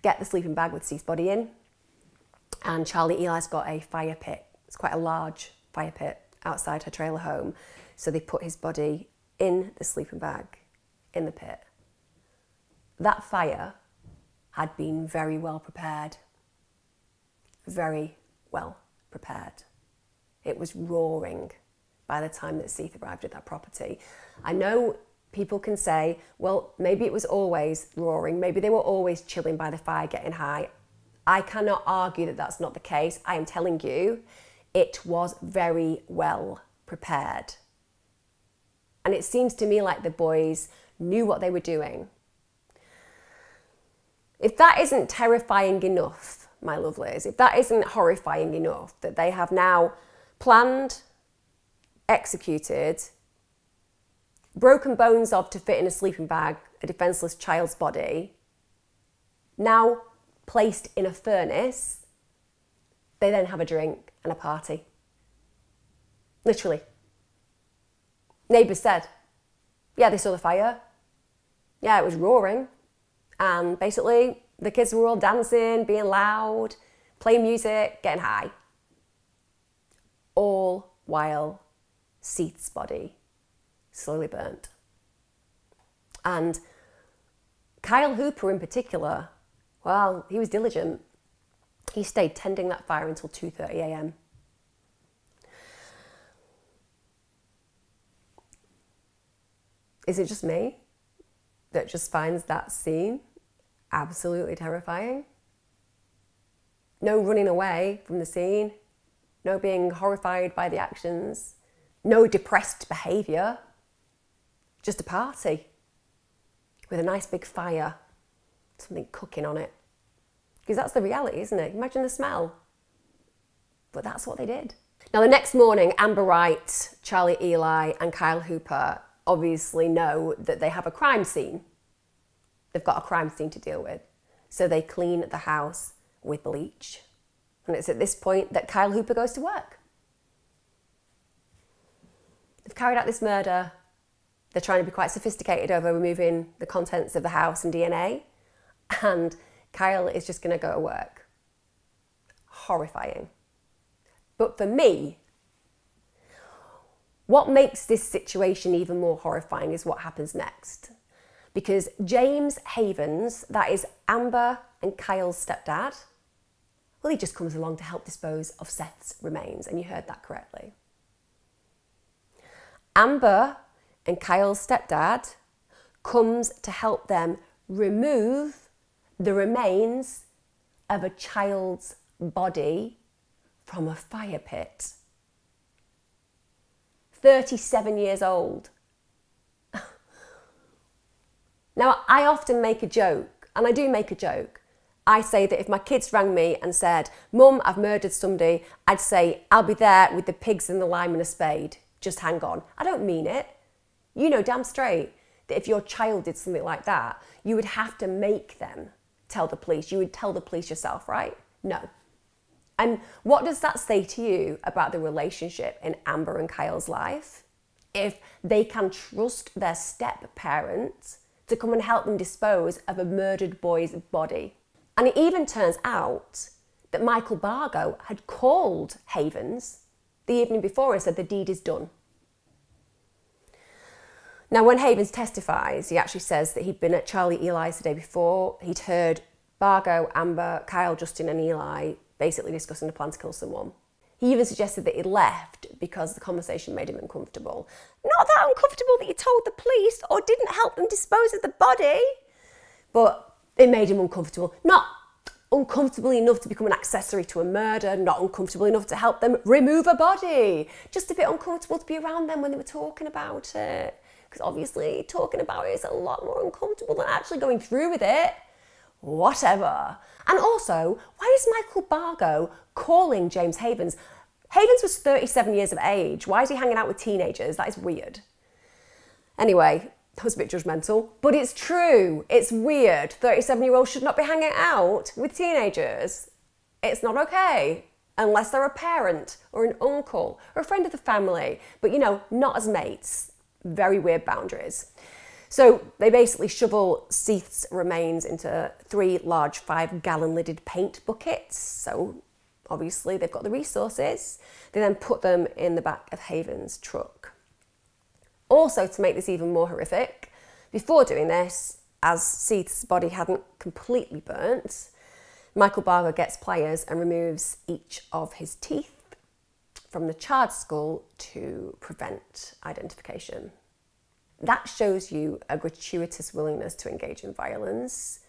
get the sleeping bag with Seath's body in, and Charlie Eli's got a fire pit. It's quite a large fire pit outside her trailer home. So they put his body in the sleeping bag in the pit. That fire had been very well prepared. Very well prepared. It was roaring by the time that Seath arrived at that property. I know people can say, well, maybe it was always roaring, maybe they were always chilling by the fire, getting high. I cannot argue that that's not the case. I am telling you, it was very well prepared. And it seems to me like the boys knew what they were doing. If that isn't terrifying enough, my lovelies, if that isn't horrifying enough, that they have now planned, executed, broken bones of to fit in a sleeping bag a defenceless child's body, now placed in a furnace, they then have a drink and a party. Literally. Neighbours said, yeah, they saw the fire. Yeah, it was roaring. And basically, the kids were all dancing, being loud, playing music, getting high. All while Seath's body slowly burnt. And Kyle Hooper in particular, well, he was diligent. He stayed tending that fire until 2:30 a.m. Is it just me that just finds that scene Absolutely terrifying. No running away from the scene, no being horrified by the actions, no depressed behaviour, just a party with a nice big fire, something cooking on it. Because that's the reality, isn't it? Imagine the smell. But that's what they did. Now the next morning, Amber Wright, Charlie Eli and Kyle Hooper obviously know that they have a crime scene. They've got a crime scene to deal with. So they clean the house with bleach. And it's at this point that Kyle Hooper goes to work. They've carried out this murder. They're trying to be quite sophisticated over removing the contents of the house and DNA. And Kyle is just going to go to work. Horrifying. But for me, what makes this situation even more horrifying is what happens next. Because James Havens, that is Amber and Kyle's stepdad, well, he just comes along to help dispose of Seath's remains, and you heard that correctly. Amber and Kyle's stepdad comes to help them remove the remains of a child's body from a fire pit. 37 years old. Now, I often make a joke, and I do make a joke. I say that if my kids rang me and said, "Mum, I've murdered somebody," I'd say, "I'll be there with the pigs and the lime and a spade. Just hang on." I don't mean it. You know damn straight that if your child did something like that, you would have to make them tell the police. You would tell the police yourself, right? No. And what does that say to you about the relationship in Amber and Kyle's life? If they can trust their step-parent to come and help them dispose of a murdered boy's body. And it even turns out that Michael Bargo had called Havens the evening before and said the deed is done. Now, when Havens testifies, he actually says that he'd been at Charlie Eli's the day before. He'd heard Bargo, Amber, Kyle, Justin and Eli basically discussing a plan to kill someone. He even suggested that he left because the conversation made him uncomfortable. Not that uncomfortable that he told the police or didn't help them dispose of the body, but it made him uncomfortable. Not uncomfortable enough to become an accessory to a murder, not uncomfortable enough to help them remove a body. Just a bit uncomfortable to be around them when they were talking about it. Because obviously talking about it is a lot more uncomfortable than actually going through with it. Whatever. And also, why is Michael Bargo calling James Havens? Havens was 37 years of age. Why is he hanging out with teenagers? That is weird. Anyway, that was a bit judgmental, but it's true. It's weird. 37-year-olds should not be hanging out with teenagers. It's not okay, unless they're a parent or an uncle or a friend of the family, but you know, not as mates. Very weird boundaries. So they basically shovel Seath's remains into 3 large 5-gallon lidded paint buckets. So obviously they've got the resources. They then put them in the back of Havens' truck. Also, to make this even more horrific, before doing this, as Seath's body hadn't completely burnt, Michael Bargo gets pliers and removes each of his teeth from the charred skull to prevent identification. That shows you a gratuitous willingness to engage in violence.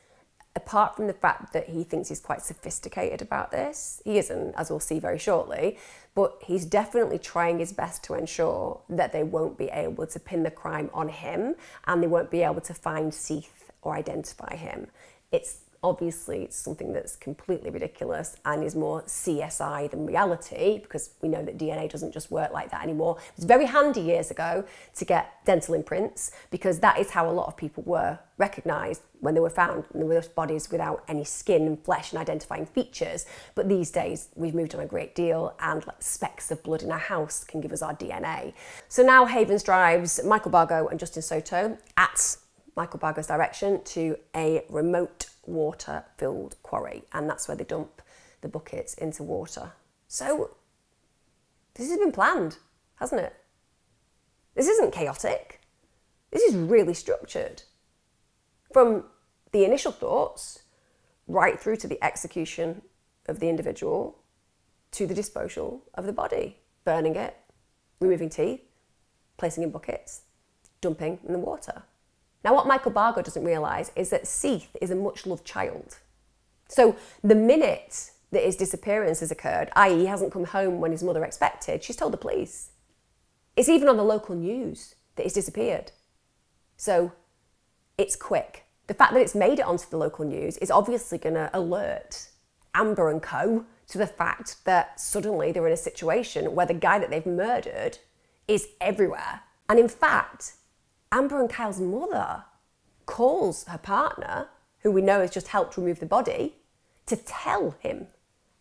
Apart from the fact that he thinks he's quite sophisticated about this, he isn't, as we'll see very shortly, but he's definitely trying his best to ensure that they won't be able to pin the crime on him and they won't be able to find Seath or identify him. It's obviously something that's completely ridiculous and is more CSI than reality, because we know that DNA doesn't just work like that anymore. It was very handy years ago to get dental imprints, because that is how a lot of people were recognised when they were found, and there were bodies without any skin and flesh and identifying features. But these days we've moved on a great deal, and like specks of blood in our house can give us our DNA. So now Havens drives Michael Bargo and Justin Soto, at Michael Bargo's direction, to a remote water-filled quarry, and that's where they dump the buckets into water. So this has been planned, hasn't it? This isn't chaotic. This is really structured. From the initial thoughts right through to the execution of the individual, to the disposal of the body, burning it, removing teeth, placing in buckets, dumping in the water. Now, what Michael Bargo doesn't realise is that Seath is a much-loved child. So the minute that his disappearance has occurred, i.e. he hasn't come home when his mother expected, she's told the police. It's even on the local news that he's disappeared. So it's quick. The fact that it's made it onto the local news is obviously going to alert Amber and co to the fact that suddenly they're in a situation where the guy that they've murdered is everywhere. And in fact, Amber and Kyle's mother calls her partner, who we know has just helped remove the body, to tell him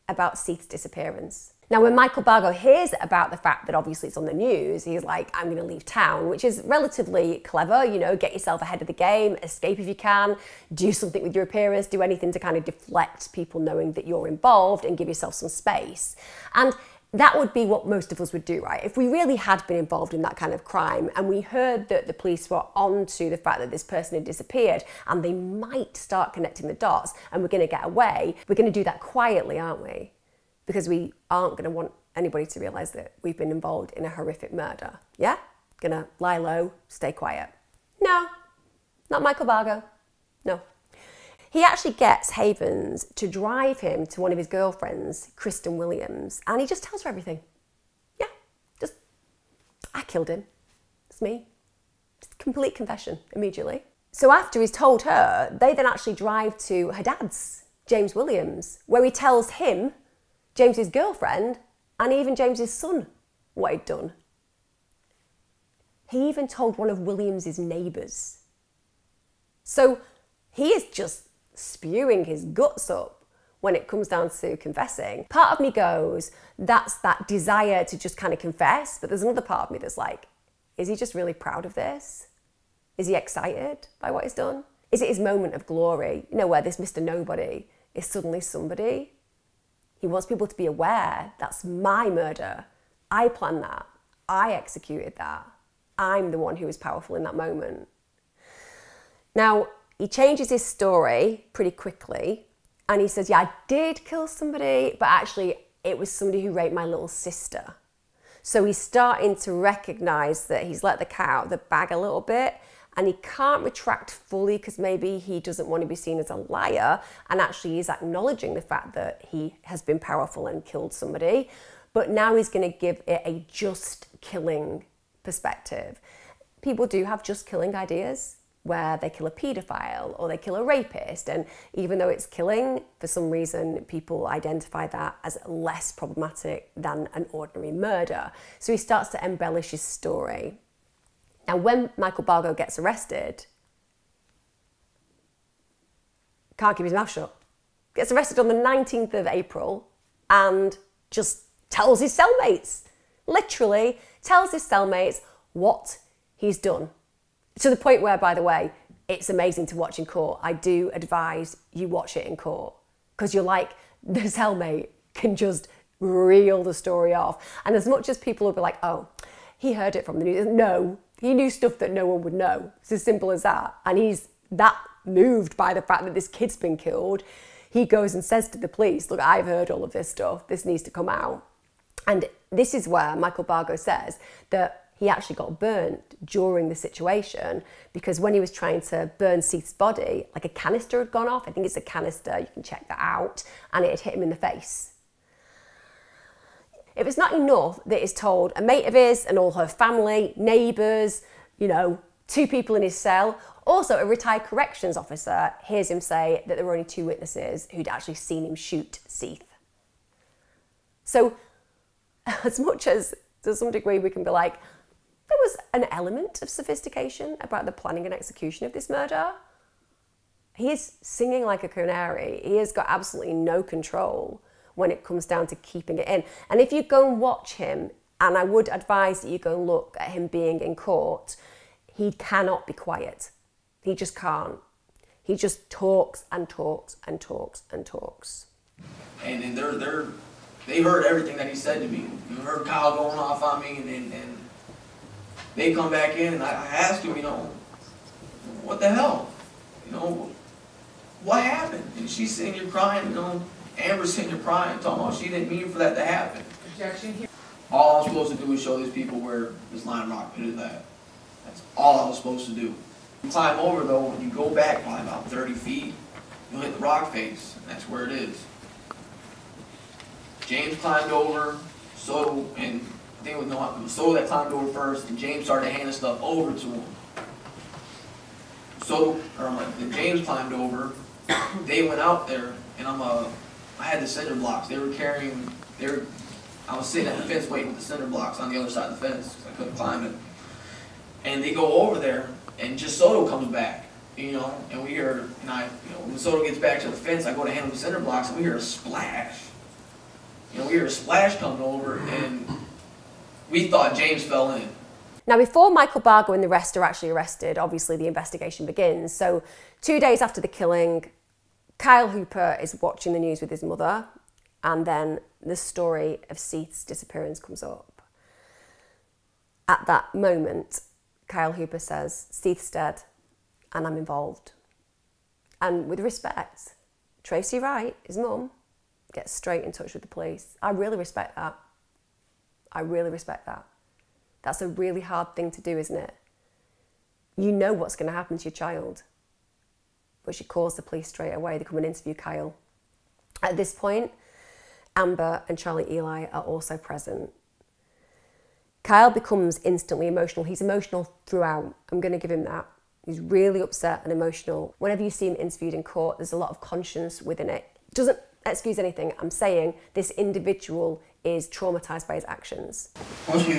about Seath's disappearance. Now, when Michael Bargo hears about the fact that obviously it's on the news, he's like, I'm going to leave town, which is relatively clever, you know, get yourself ahead of the game, escape if you can, do something with your appearance, do anything to kind of deflect people knowing that you're involved and give yourself some space. And that would be what most of us would do, right? If we really had been involved in that kind of crime and we heard that the police were onto the fact that this person had disappeared and they might start connecting the dots and we're going to get away, we're going to do that quietly, aren't we? Because we aren't going to want anybody to realise that we've been involved in a horrific murder. Yeah? Gonna lie low, stay quiet. No, not Michael Bargo. No. He actually gets Havens to drive him to one of his girlfriends, Kristen Williams, and he just tells her everything. Yeah, just, I killed him. It's me. Just complete confession immediately. So after he's told her, they then actually drive to her dad's, James Williams, where he tells him, James's girlfriend, and even James's son, what he'd done. He even told one of Williams's neighbours. So he is just spewing his guts up when it comes down to confessing. Part of me goes, that's that desire to just kind of confess, but there's another part of me that's like, is he just really proud of this? Is he excited by what he's done? Is it his moment of glory, you know, where this Mr. Nobody is suddenly somebody? He wants people to be aware, that's my murder. I planned that. I executed that. I'm the one who was powerful in that moment. Now, he changes his story pretty quickly and he says, yeah, I did kill somebody, but actually it was somebody who raped my little sister. So he's starting to recognise that he's let the cat out of the bag a little bit and he can't retract fully because maybe he doesn't want to be seen as a liar and actually he's acknowledging the fact that he has been powerful and killed somebody, but now he's going to give it a just killing perspective. People do have just killing ideas where they kill a paedophile or they kill a rapist, and even though it's killing, for some reason people identify that as less problematic than an ordinary murder. So he starts to embellish his story. Now, when Michael Bargo gets arrested, can't keep his mouth shut. Gets arrested on the 19th of April and just tells his cellmates, literally tells his cellmates what he's done. To the point where, by the way, it's amazing to watch in court. I do advise you watch it in court because you're like, the cellmate can just reel the story off. And as much as people will be like, oh, he heard it from the news. No, he knew stuff that no one would know. It's as simple as that. And he's that moved by the fact that this kid's been killed. He goes and says to the police, look, I've heard all of this stuff. This needs to come out. And this is where Michael Bargo says that he actually got burnt during the situation because when he was trying to burn Seath's body, like a canister had gone off. I think it's a canister, you can check that out, and it had hit him in the face. If it's not enough that he's told a mate of his and all her family, neighbours, you know, 2 people in his cell, also a retired corrections officer hears him say that there were only 2 witnesses who'd actually seen him shoot Seath. So as much as to some degree we can be like, there was an element of sophistication about the planning and execution of this murder, he is singing like a canary. He has got absolutely no control when it comes down to keeping it in. And if you go and watch him, and I would advise that you go and look at him being in court, he cannot be quiet. He just can't. He just talks and talks and talks and talks. And they heard everything that he said to me. You heard Kyle going off on me, and they come back in, and I asked him, you know, what the hell? You know, what happened? And she's sitting here crying, you know, Amber's sitting here crying, talking about she didn't mean for that to happen. Objection here. All I was supposed to do was show these people where this line rock pit is at. That's all I was supposed to do. You climb over though, when you go back probably about 30 feet, you'll hit the rock face, and that's where it is. James climbed over, Soto, and I think it was Soto that climbed over first, and James started handing stuff over to him. Then James climbed over, they went out there, and I had the cinder blocks. I was sitting at the fence waiting with the cinder blocks on the other side of the fence, because I couldn't climb it. And they go over there, and just Soto comes back, and we hear, when Soto gets back to the fence, I go to handle the cinder blocks, and we hear a splash. We hear a splash coming over, and we thought James fell in. Now, before Michael Bargo and the rest are actually arrested, obviously the investigation begins. So 2 days after the killing, Kyle Hooper is watching the news with his mother, and then the story of Seath's disappearance comes up. At that moment, Kyle Hooper says, Seath's dead, and I'm involved. And with respect, Tracy Wright, his mum, gets straight in touch with the police. I really respect that. I really respect that. That's a really hard thing to do, isn't it? You know what's going to happen to your child. But she calls the police straight away. They come and interview Kyle. At this point, Amber and Charlie Eli are also present. Kyle becomes instantly emotional. He's emotional throughout. I'm going to give him that. He's really upset and emotional. Whenever you see him interviewed in court, there's a lot of conscience within it. Doesn't excuse anything. I'm saying this individual is traumatized by his actions. Once we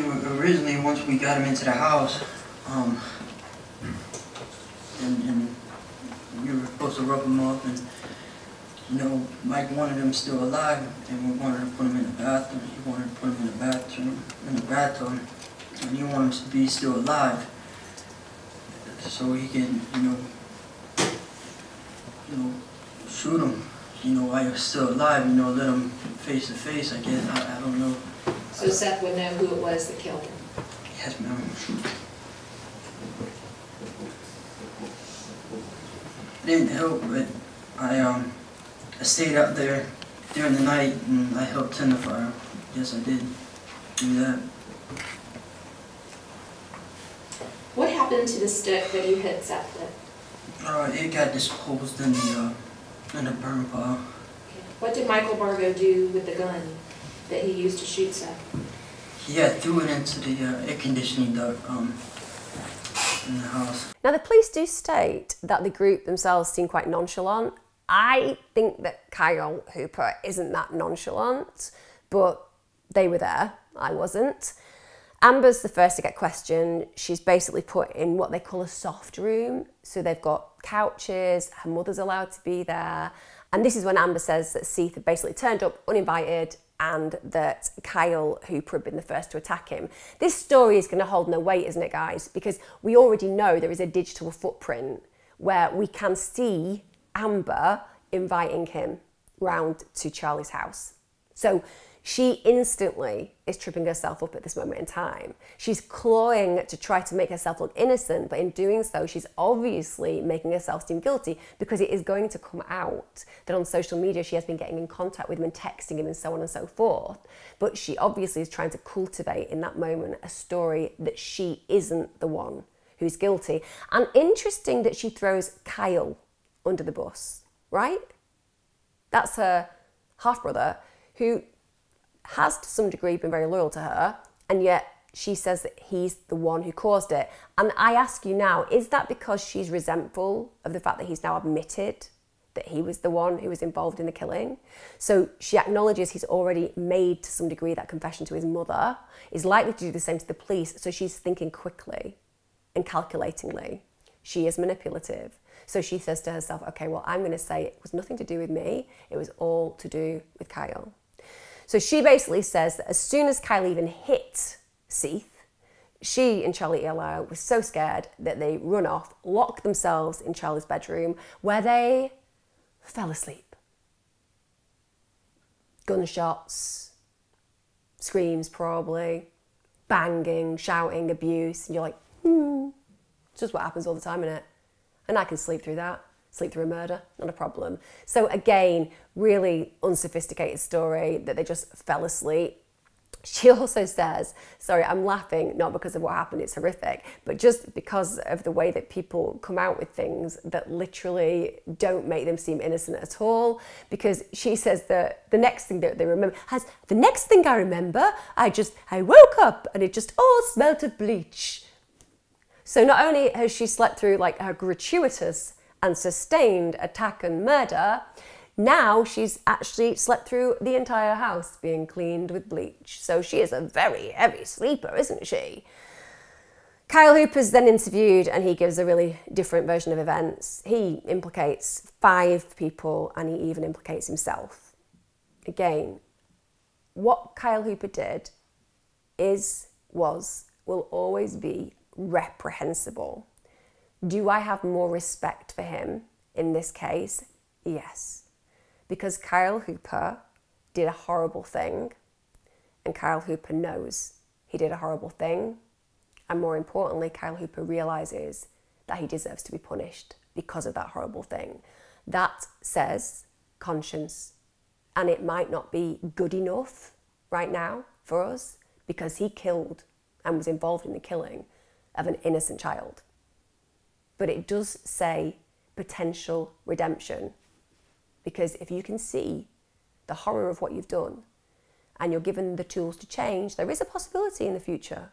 got him into the house, and we were supposed to rub him up, and Mike wanted him still alive, and we wanted to put him in the bathroom. He wanted to put him in the bathtub, and he wanted him to be still alive, so he can, shoot him. While you're still alive, let him face to face, I guess. I don't know. So Seth would know who it was that killed him? Yes, ma'am. It didn't help, but I stayed out there during the night and I helped tend the fire. Yes, I did do that. What happened to the stick that you hit Seth with? It got disposed in the burn pile. Okay. What did Michael Bargo do with the gun that he used to shoot Seth? He threw it into the air conditioning duct in the house. Now, the police do state that the group themselves seem quite nonchalant. I think that Kyle Hooper isn't that nonchalant, but they were there. I wasn't. Amber's the first to get questioned. She's basically put in what they call a soft room. So they've got couches, her mother's allowed to be there. And this is when Amber says that Seath had basically turned up uninvited and that Kyle Hooper had been the first to attack him. This story is going to hold no weight, isn't it, guys? Because we already know there is a digital footprint where we can see Amber inviting him round to Charlie's house. So she instantly is tripping herself up at this moment in time. She's clawing to try to make herself look innocent, but in doing so, she's obviously making herself seem guilty because it is going to come out that on social media she has been getting in contact with him and texting him and so on and so forth. But she obviously is trying to cultivate in that moment a story that she isn't the one who's guilty. And interesting that she throws Kyle under the bus, right? That's her half-brother who has to some degree been very loyal to her, and yet she says that he's the one who caused it. And I ask you now, is that because she's resentful of the fact that he's now admitted that he was the one who was involved in the killing? So she acknowledges he's already made to some degree that confession to his mother, is likely to do the same to the police, so she's thinking quickly and calculatingly. She is manipulative. So she says to herself, okay, well, I'm going to say it was nothing to do with me, it was all to do with Kyle. So she basically says that as soon as Kyle even hit Seath, she and Charlie Eli were so scared that they run off, lock themselves in Charlie's bedroom, where they fell asleep. Gunshots, screams probably, banging, shouting, abuse, and you're like, it's just what happens all the time, innit? And I can sleep through that. Sleep through a murder, not a problem. So again, really unsophisticated story that they just fell asleep. She also says, sorry, I'm laughing, not because of what happened, it's horrific, but just because of the way that people come out with things that literally don't make them seem innocent at all. Because she says that the next thing that they remember the next thing I remember, I woke up and it just all smelt of bleach. So not only has she slept through like a gratuitous and sustained attack and murder, now she's actually slept through the entire house being cleaned with bleach. So she is a very heavy sleeper, isn't she? Kyle Hooper's then interviewed and he gives a really different version of events. He implicates 5 people and he even implicates himself. Again, what Kyle Hooper did will always be reprehensible. Do I have more respect for him in this case? Yes. Because Kyle Hooper did a horrible thing, and Kyle Hooper knows he did a horrible thing, and more importantly, Kyle Hooper realises that he deserves to be punished because of that horrible thing. That says conscience, and it might not be good enough right now for us because he killed and was involved in the killing of an innocent child. But it does say potential redemption. Because if you can see the horror of what you've done and you're given the tools to change, there is a possibility in the future,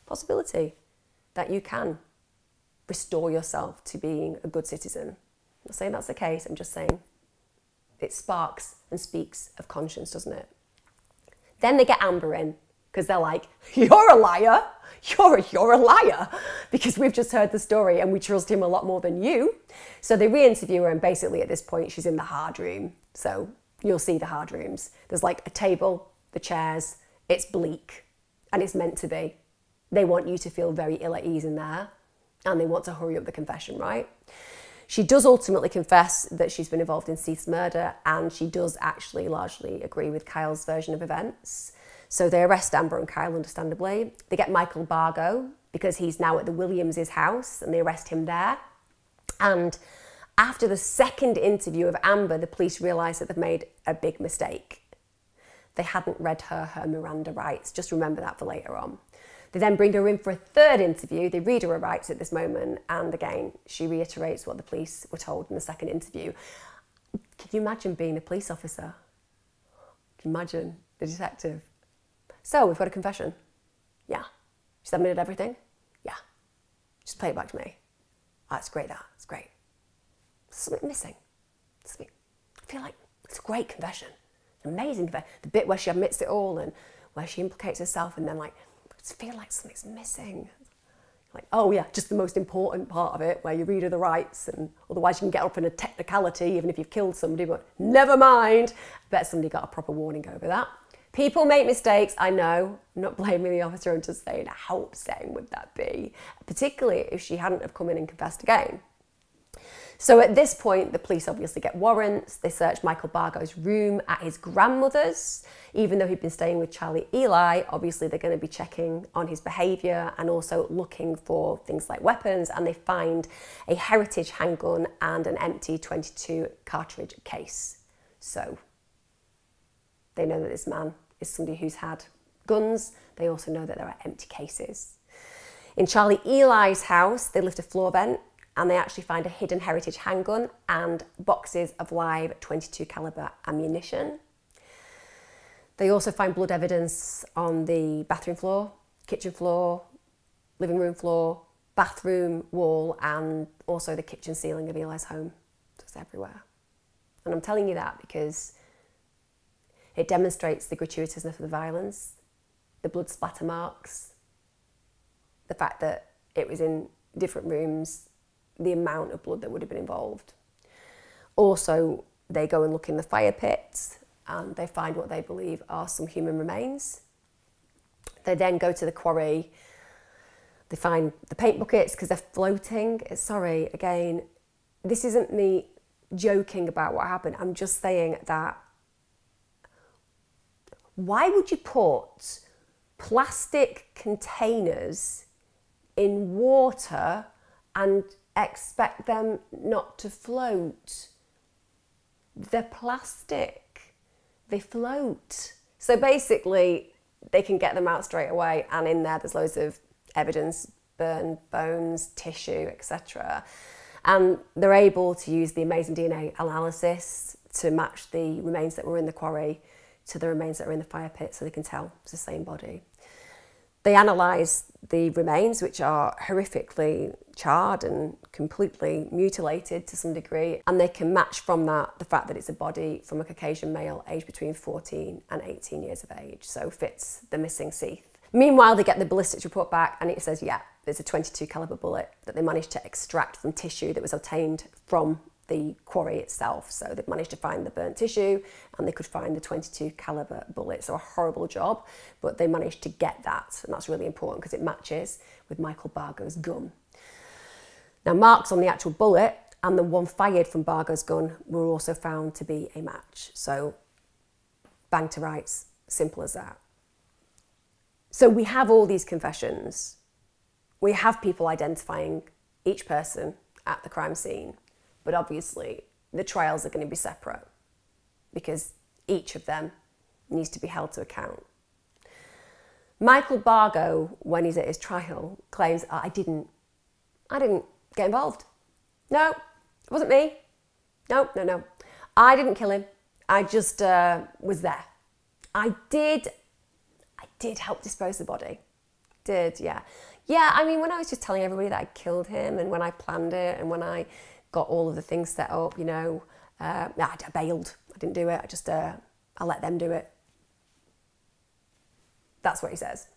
possibility that you can restore yourself to being a good citizen. I'm not saying that's the case, I'm just saying it sparks and speaks of conscience, doesn't it? Then they get Amber in because they're like, you're a liar, you're a liar, because we've just heard the story and we trust him a lot more than you. So they re-interview her and basically at this point she's in the hard room. So you'll see the hard rooms. There's like a table, the chairs, it's bleak and it's meant to be. They want you to feel very ill at ease in there and they want to hurry up the confession, right? She does ultimately confess that she's been involved in Seath's murder and she does actually largely agree with Kyle's version of events. So they arrest Amber and Kyle, understandably. They get Michael Bargo because he's now at the Williams' house and they arrest him there. And after the second interview of Amber, the police realise that they've made a big mistake. They hadn't read her Miranda rights. Just remember that for later on. They then bring her in for a third interview. They read her rights at this moment. And again, she reiterates what the police were told in the second interview. Can you imagine being a police officer? Can you imagine the detective? So we've got a confession. Yeah. She's admitted everything? Yeah. Just play it back to me. Oh, it's great, that. It's great. There's something missing. I feel like it's a great confession. An amazing confession. The bit where she admits it all and where she implicates herself and then like, I just feel like something's missing. Like, oh yeah, just the most important part of it where you read her the rights and otherwise you can get up in a technicality even if you've killed somebody, but never mind. I bet somebody got a proper warning over that. People make mistakes, I know. I'm not blaming the officer, I'm just saying how upsetting would that be, particularly if she hadn't have come in and confessed again. So at this point, the police obviously get warrants. They search Michael Bargo's room at his grandmother's. Even though he'd been staying with Charlie Eli, obviously they're going to be checking on his behaviour and also looking for things like weapons, and they find a heritage handgun and an empty .22 cartridge case. So they know that this man is somebody who's had guns. They also know that there are empty cases. In Charlie Eli's house, they lift a floor vent and they actually find a hidden heritage handgun and boxes of live .22 caliber ammunition. They also find blood evidence on the bathroom floor, kitchen floor, living room floor, bathroom wall, and also the kitchen ceiling of Eli's home. Just everywhere. And I'm telling you that because it demonstrates the gratuitousness of the violence, the blood splatter marks, the fact that it was in different rooms, the amount of blood that would have been involved. Also, they go and look in the fire pit and they find what they believe are some human remains. They then go to the quarry. They find the paint buckets because they're floating. Sorry, again, this isn't me joking about what happened. I'm just saying that why would you put plastic containers in water and expect them not to float? They're plastic, they float. So basically, they can get them out straight away, and in there's loads of evidence, burned bones, tissue, etc. And they're able to use the amazing DNA analysis to match the remains that were in the quarry to the remains that are in the fire pit, so they can tell it's the same body. They analyse the remains, which are horrifically charred and completely mutilated to some degree, and they can match from that the fact that it's a body from a Caucasian male aged between 14 and 18 years of age, so fits the missing Seath. Meanwhile, they get the ballistics report back and it says, yeah, there's a .22 caliber bullet that they managed to extract from tissue that was obtained from the quarry itself. So they've managed to find the burnt tissue and they could find the .22 caliber bullet. So a horrible job, but they managed to get that. And that's really important because it matches with Michael Bargo's gun. Now, marks on the actual bullet and the one fired from Bargo's gun were also found to be a match. So bang to rights, simple as that. So we have all these confessions. We have people identifying each person at the crime scene, but obviously the trials are going to be separate because each of them needs to be held to account. Michael Bargo, when he's at his trial, claims, I didn't get involved. No, it wasn't me. No. I didn't kill him. I just was there. I did help dispose the body. Yeah. Yeah, I mean, when I was just telling everybody that I killed him and when I planned it and when I got all of the things set up, you know, I bailed. I didn't do it. I let them do it. That's what he says.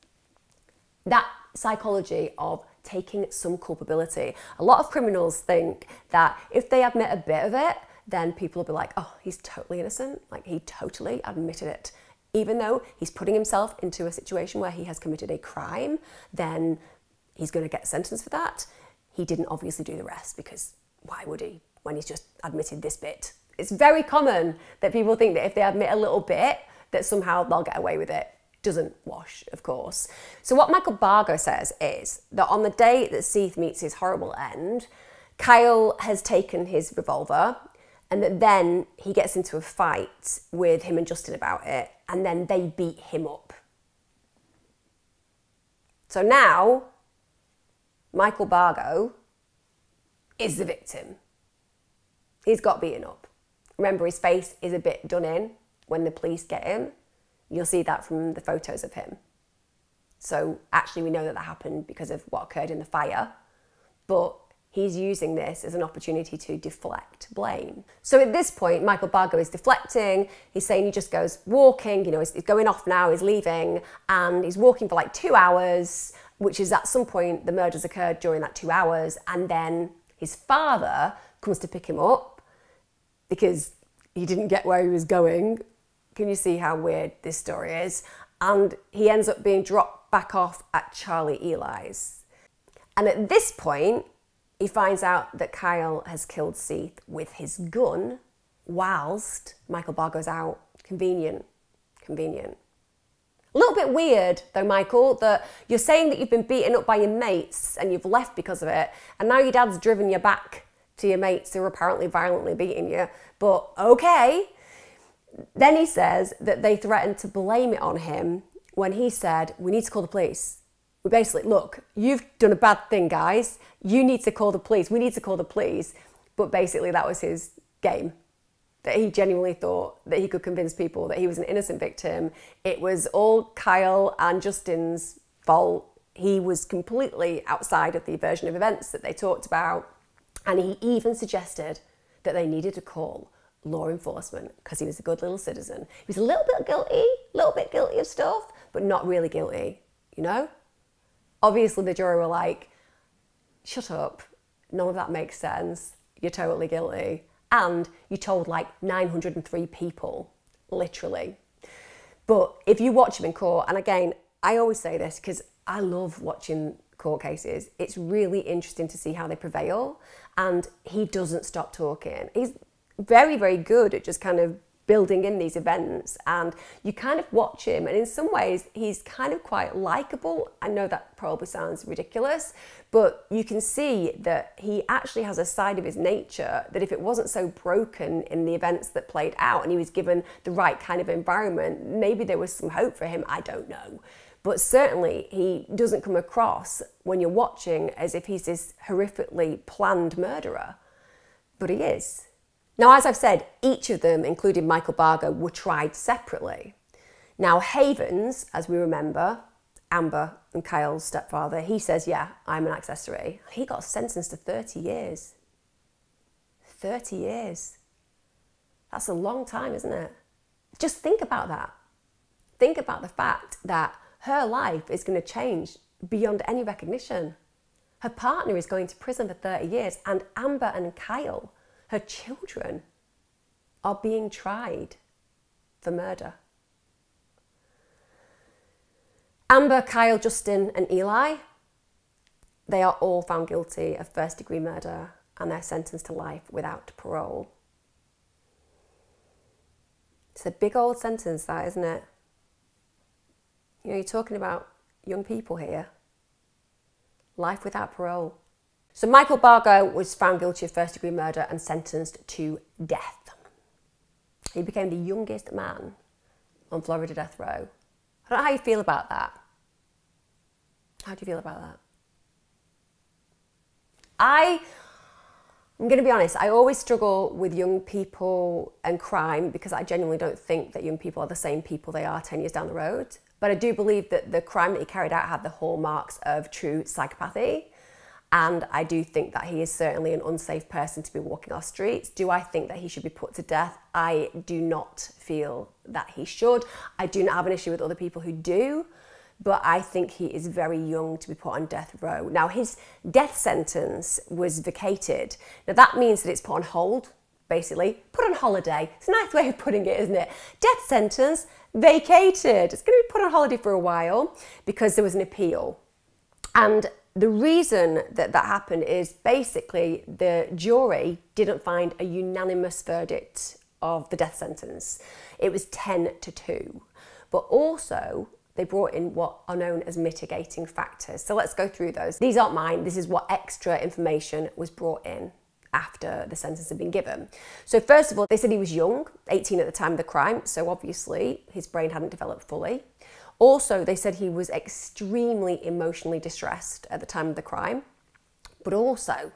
That psychology of taking some culpability. A lot of criminals think that if they admit a bit of it, then people will be like, oh, he's totally innocent. Like, he totally admitted it. Even though he's putting himself into a situation where he has committed a crime, then he's going to get sentenced for that. He didn't obviously do the rest because why would he when he's just admitted this bit? It's very common that people think that if they admit a little bit, that somehow they'll get away with it. Doesn't wash, of course. So what Michael Bargo says is that on the day that Seath meets his horrible end, Kyle has taken his revolver and that then he gets into a fight with him and Justin about it, and then they beat him up. So now, Michael Bargo is the victim. He's got beaten up. Remember, his face is a bit done in when the police get him. You'll see that from the photos of him. So actually we know that happened because of what occurred in the fire, but he's using this as an opportunity to deflect blame. So at this point, Michael Bargo is deflecting. He's saying he just goes walking, you know, he's going off now, he's leaving, and he's walking for like 2 hours, which is at some point the murders occurred during that 2 hours, and then his father comes to pick him up because he didn't get where he was going. Can you see how weird this story is? And he ends up being dropped back off at Charlie Eli's. And at this point, he finds out that Kyle has killed Seath with his gun whilst Michael Bargo's out. Convenient. A little bit weird though, Michael, that you're saying that you've been beaten up by your mates and you've left because of it, and now your dad's driven you back to your mates who are apparently violently beating you, but okay. Then he says that they threatened to blame it on him when he said, we need to call the police. We basically, look, you've done a bad thing, guys. You need to call the police. We need to call the police. But basically that was his game. That he genuinely thought that he could convince people that he was an innocent victim. It was all Kyle and Justin's fault. He was completely outside of the version of events that they talked about. And he even suggested that they needed to call law enforcement because he was a good little citizen. He was a little bit guilty of stuff, but not really guilty, you know? Obviously the jury were like, shut up, none of that makes sense, you're totally guilty. And you told like 903 people, literally. But if you watch him in court, and again, I always say this because I love watching court cases, it's really interesting to see how they prevail, and he doesn't stop talking. He's very, very good at just kind of building in these events, and you kind of watch him, and in some ways he's kind of quite likable. I know that probably sounds ridiculous, but you can see that he actually has a side of his nature that if it wasn't so broken in the events that played out and he was given the right kind of environment, maybe there was some hope for him, I don't know. But certainly he doesn't come across when you're watching as if he's this horrifically planned murderer, but he is. Now, as I've said, each of them, including Michael Bargo, were tried separately. Now, Havens, as we remember, Amber and Kyle's stepfather, he says, yeah, I'm an accessory. He got sentenced to 30 years. 30 years. That's a long time, isn't it? Just think about that. Think about the fact that her life is going to change beyond any recognition. Her partner is going to prison for 30 years, and Amber and Kyle, her children, are being tried for murder. Amber, Kyle, Justin and Eli, they are all found guilty of first-degree murder and they're sentenced to life without parole. It's a big old sentence, that, isn't it? You know, you're talking about young people here. Life without parole. So Michael Bargo was found guilty of first-degree murder and sentenced to death. He became the youngest man on Florida death row. I don't know how you feel about that. How do you feel about that? I'm going to be honest, I always struggle with young people and crime because I genuinely don't think that young people are the same people they are 10 years down the road. But I do believe that the crime that he carried out had the hallmarks of true psychopathy. And I do think that he is certainly an unsafe person to be walking our streets. Do I think that he should be put to death? I do not feel that he should. I do not have an issue with other people who do, but I think he is very young to be put on death row. Now, his death sentence was vacated. Now, that means that it's put on hold, basically. Put on holiday. It's a nice way of putting it, isn't it? Death sentence vacated. It's going to be put on holiday for a while because there was an appeal. And the reason that that happened is basically the jury didn't find a unanimous verdict of the death sentence. It was 10-2. But also, they brought in what are known as mitigating factors. So let's go through those. These aren't mine. This is what extra information was brought in after the sentence had been given. So first of all, they said he was young, 18 at the time of the crime. So obviously his brain hadn't developed fully. Also, they said he was extremely emotionally distressed at the time of the crime. But also,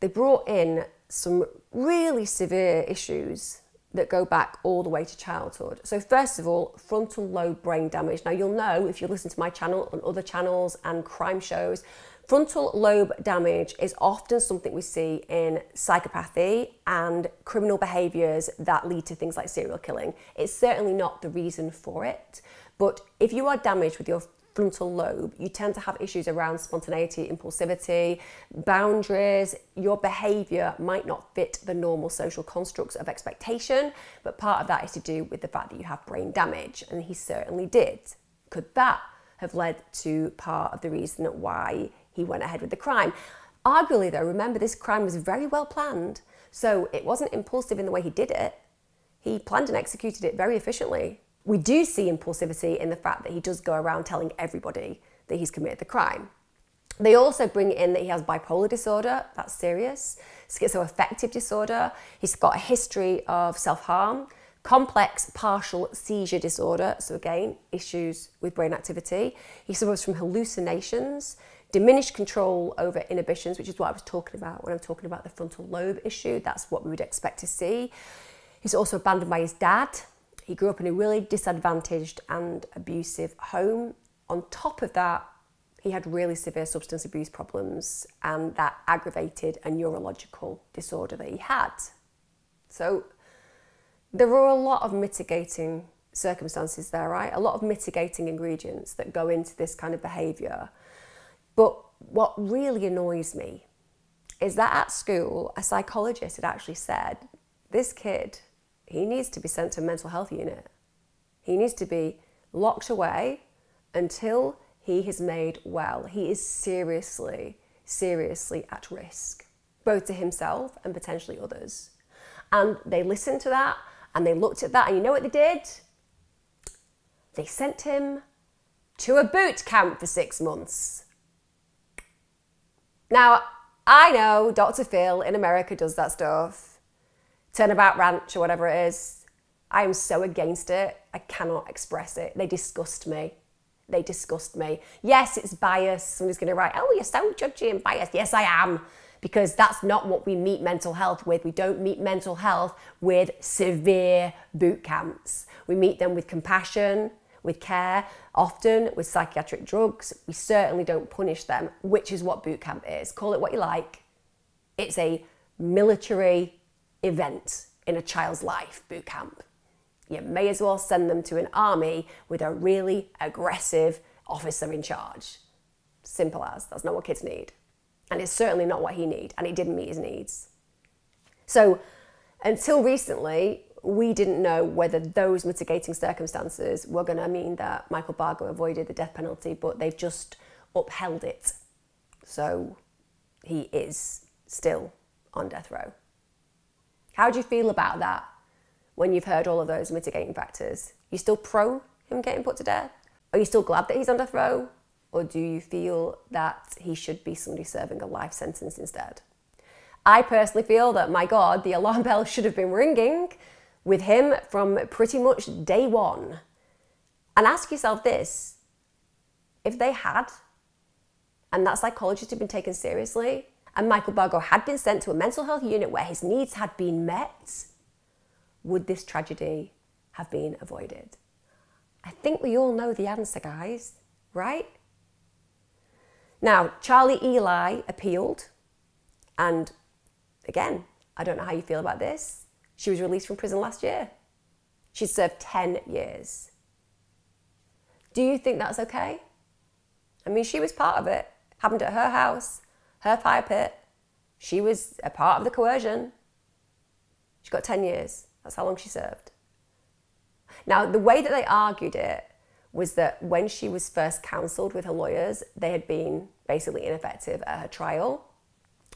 they brought in some really severe issues that go back all the way to childhood. So first of all, frontal lobe brain damage. Now you'll know if you listen to my channel and other channels and crime shows, frontal lobe damage is often something we see in psychopathy and criminal behaviours that lead to things like serial killing. It's certainly not the reason for it, but if you are damaged with your frontal lobe, you tend to have issues around spontaneity, impulsivity, boundaries. Your behaviour might not fit the normal social constructs of expectation, but part of that is to do with the fact that you have brain damage, and he certainly did. Could that have led to part of the reason why he went ahead with the crime? Arguably though, remember this crime was very well planned, so it wasn't impulsive in the way he did it. He planned and executed it very efficiently. We do see impulsivity in the fact that he does go around telling everybody that he's committed the crime. They also bring in that he has bipolar disorder, that's serious, schizoaffective disorder, he's got a history of self-harm, complex partial seizure disorder, so again, issues with brain activity. He suffers from hallucinations, diminished control over inhibitions, which is what I was talking about when I'm talking about the frontal lobe issue. That's what we would expect to see. He's also abandoned by his dad. He grew up in a really disadvantaged and abusive home. On top of that, he had really severe substance abuse problems, and that aggravated a neurological disorder that he had. So there are a lot of mitigating circumstances there, right? A lot of mitigating ingredients that go into this kind of behaviour. But what really annoys me is that at school, a psychologist had actually said, this kid, he needs to be sent to a mental health unit. He needs to be locked away until he is made well. He is seriously, seriously at risk, both to himself and potentially others. And they listened to that, And they looked at that, and you know what they did? They sent him to a boot camp for 6 months. Now, I know Dr. Phil in America does that stuff. Turnabout Ranch or whatever it is. I am so against it. I cannot express it. They disgust me. They disgust me. Yes, it's bias. Somebody's going to write, oh, you're so judgy and biased. Yes, I am. Because that's not what we meet mental health with. We don't meet mental health with severe boot camps. We meet them with compassion, with care, often with psychiatric drugs. We certainly don't punish them, which is what boot camp is. Call it what you like. It's a military event in a child's life, boot camp. You may as well send them to an army with a really aggressive officer in charge. Simple as. That's not what kids need. And it's certainly not what he needed, and it didn't meet his needs. So until recently, we didn't know whether those mitigating circumstances were going to mean that Michael Bargo avoided the death penalty, but they've just upheld it. So he is still on death row. How do you feel about that when you've heard all of those mitigating factors? You still pro him getting put to death? Are you still glad that he's on death row? Or do you feel that he should be somebody serving a life sentence instead? I personally feel that, my God, the alarm bell should have been ringing with him from pretty much day one. And ask yourself this, if they had, and that psychologist had been taken seriously, and Michael Bargo had been sent to a mental health unit where his needs had been met, would this tragedy have been avoided? I think we all know the answer, guys, right? Now, Charlie Eli appealed, and again, I don't know how you feel about this. She was released from prison last year. She'd served 10 years. Do you think that's okay? I mean, she was part of it. Happened at her house, her fire pit. She was a part of the coercion. She got 10 years. That's how long she served. Now, the way that they argued it was that when she was first counselled with her lawyers, they had been basically ineffective at her trial.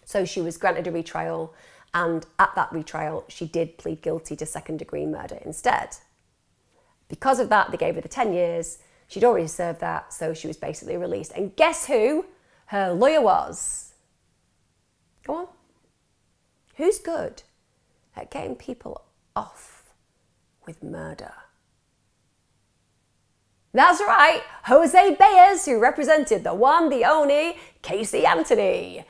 So she was granted a retrial, and at that retrial, she did plead guilty to second-degree murder instead. Because of that, they gave her the 10 years. She'd already served that, so she was basically released. And guess who her lawyer was? Go on. Who's good at getting people off with murder? That's right, Jose Baez, who represented the one, the only, Casey Anthony.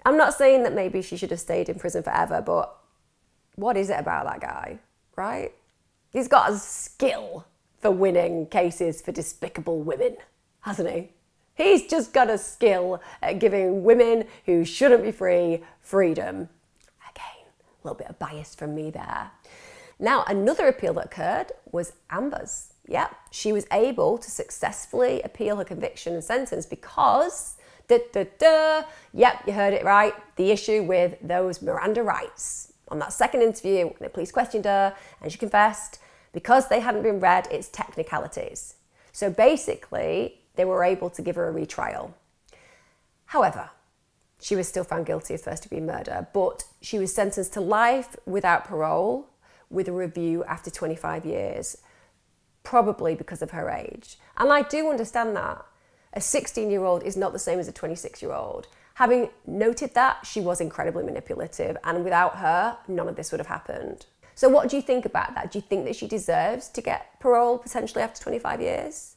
I'm not saying that maybe she should have stayed in prison forever, but what is it about that guy, right? He's got a skill for winning cases for despicable women, hasn't he? He's just got a skill at giving women who shouldn't be free, freedom. Again, a little bit of bias from me there. Now, another appeal that occurred was Amber's. Yep, she was able to successfully appeal her conviction and sentence because, yep, you heard it right, the issue with those Miranda rights. On that second interview, the police questioned her and she confessed because they hadn't been read, it's technicalities. So basically, they were able to give her a retrial. However, she was still found guilty of first-degree murder, but she was sentenced to life without parole with a review after 25 years. Probably because of her age. And I do understand that. A 16-year-old is not the same as a 26-year-old. Having noted that, she was incredibly manipulative, and without her, none of this would have happened. So what do you think about that? Do you think that she deserves to get parole potentially after 25 years?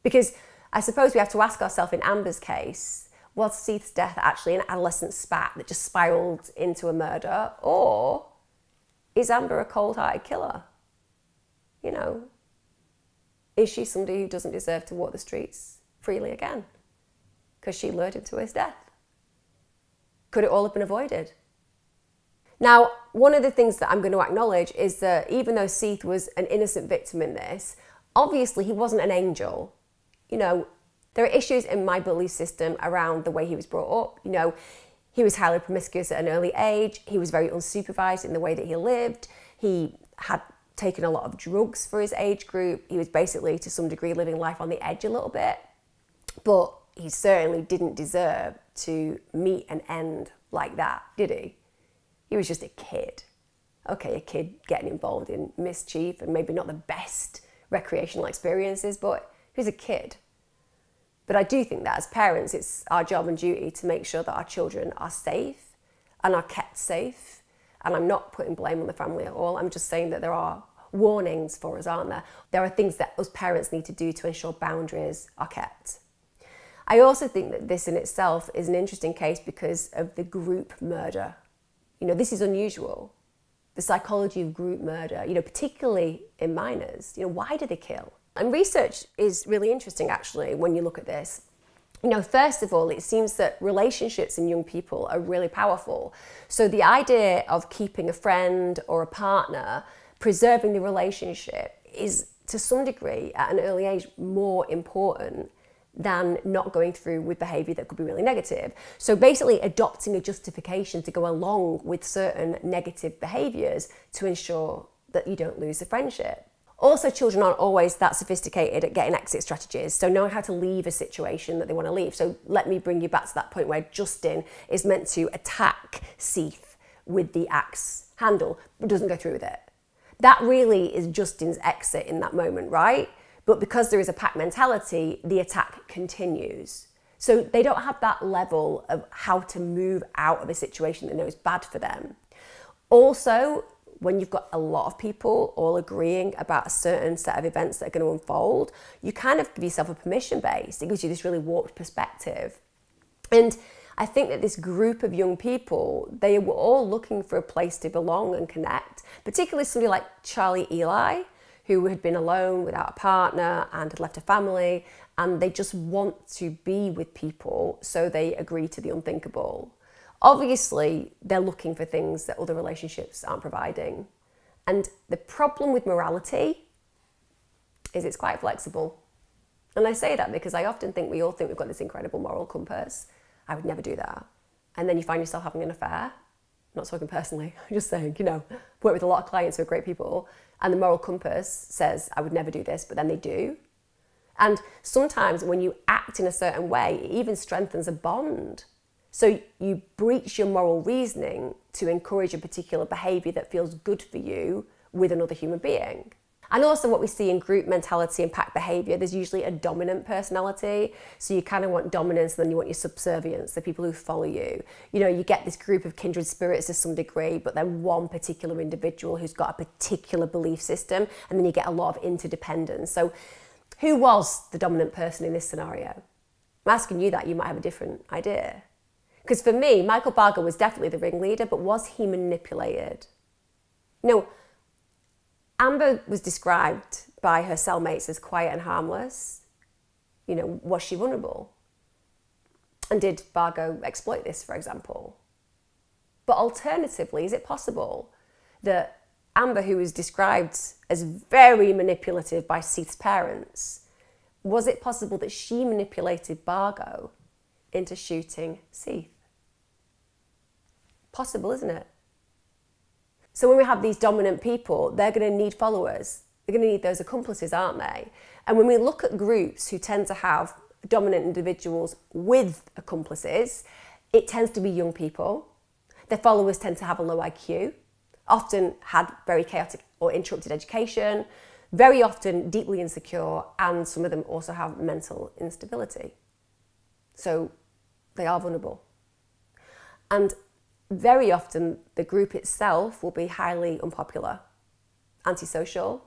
Because I suppose we have to ask ourselves in Amber's case, was Seath's death actually an adolescent spat that just spiraled into a murder? Or is Amber a cold-hearted killer? You know, is she somebody who doesn't deserve to walk the streets freely again? Because she lured him to his death. Could it all have been avoided? Now, one of the things that I'm going to acknowledge is that even though Seath was an innocent victim in this, obviously he wasn't an angel. You know, there are issues in my belief system around the way he was brought up. You know, he was highly promiscuous at an early age. He was very unsupervised in the way that he lived. He had taken a lot of drugs for his age group. He was basically, to some degree, living life on the edge a little bit. But he certainly didn't deserve to meet an end like that, did he? He was just a kid. okay, a kid getting involved in mischief and maybe not the best recreational experiences, but he's a kid. But I do think that as parents, it's our job and duty to make sure that our children are safe and are kept safe. And I'm not putting blame on the family at all. I'm just saying that there are warnings for us, aren't there? There are things that us parents need to do to ensure boundaries are kept. I also think that this in itself is an interesting case because of the group murder. You know, this is unusual. The psychology of group murder, you know, particularly in minors. You know, why do they kill? And research is really interesting, actually, when you look at this. You know, first of all, it seems that relationships in young people are really powerful. So the idea of keeping a friend or a partner, preserving the relationship, is to some degree, at an early age, more important than not going through with behaviour that could be really negative. So basically adopting a justification to go along with certain negative behaviours to ensure that you don't lose the friendship. Also, children aren't always that sophisticated at getting exit strategies, so knowing how to leave a situation that they want to leave. So let me bring you back to that point where Justin is meant to attack Seath with the axe handle, but doesn't go through with it. That really is Justin's exit in that moment, right? But because there is a pack mentality, the attack continues. So they don't have that level of how to move out of a situation that they know is bad for them. Also, when you've got a lot of people all agreeing about a certain set of events that are going to unfold, you kind of give yourself a permission base. It gives you this really warped perspective. And I think that this group of young people, they were all looking for a place to belong and connect, particularly somebody like Charlie Eli, who had been alone without a partner and had left a family, and they just want to be with people, so they agree to the unthinkable. Obviously, they're looking for things that other relationships aren't providing. And the problem with morality is it's quite flexible. And I say that because I often think we all think we've got this incredible moral compass. I would never do that. And then you find yourself having an affair. I'm not talking personally, I'm just saying, you know, work with a lot of clients who are great people, and the moral compass says, I would never do this, but then they do. And sometimes when you act in a certain way, it even strengthens a bond. So you breach your moral reasoning to encourage a particular behaviour that feels good for you with another human being. And also what we see in group mentality and pack behaviour, there's usually a dominant personality. So you kind of want dominance, and then you want your subservience, the people who follow you. You know, you get this group of kindred spirits to some degree, but then one particular individual who's got a particular belief system, and then you get a lot of interdependence. So who was the dominant person in this scenario? I'm asking you that, you might have a different idea. Because for me, Michael Bargo was definitely the ringleader, but was he manipulated? No. Amber was described by her cellmates as quiet and harmless. You know, was she vulnerable? And did Bargo exploit this, for example? But alternatively, is it possible that Amber, who was described as very manipulative by Seath's parents, was it possible that she manipulated Bargo into shooting Seath? Possible, isn't it? So when we have these dominant people, they're going to need followers. They're going to need those accomplices, aren't they? And when we look at groups who tend to have dominant individuals with accomplices, it tends to be young people. Their followers tend to have a low IQ, often had very chaotic or interrupted education, very often deeply insecure, and some of them also have mental instability. So they are vulnerable. And very often the group itself will be highly unpopular, antisocial.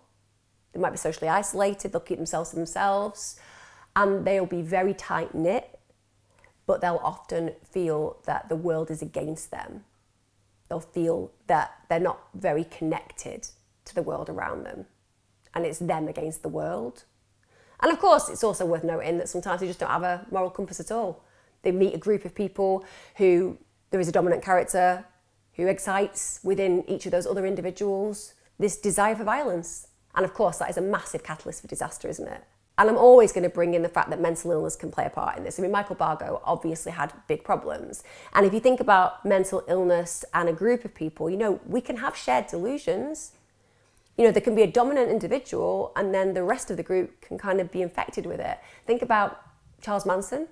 They might be socially isolated, they'll keep themselves to themselves, and they'll be very tight-knit, but they'll often feel that the world is against them. They'll feel that they're not very connected to the world around them, and it's them against the world. And of course, it's also worth noting that sometimes they just don't have a moral compass at all. They meet a group of people who there is a dominant character who excites within each of those other individuals this desire for violence. And of course, that is a massive catalyst for disaster, isn't it? And I'm always going to bring in the fact that mental illness can play a part in this. I mean, Michael Bargo obviously had big problems. And if you think about mental illness and a group of people, you know, we can have shared delusions. You know, there can be a dominant individual and then the rest of the group can kind of be infected with it. Think about Charles Manson.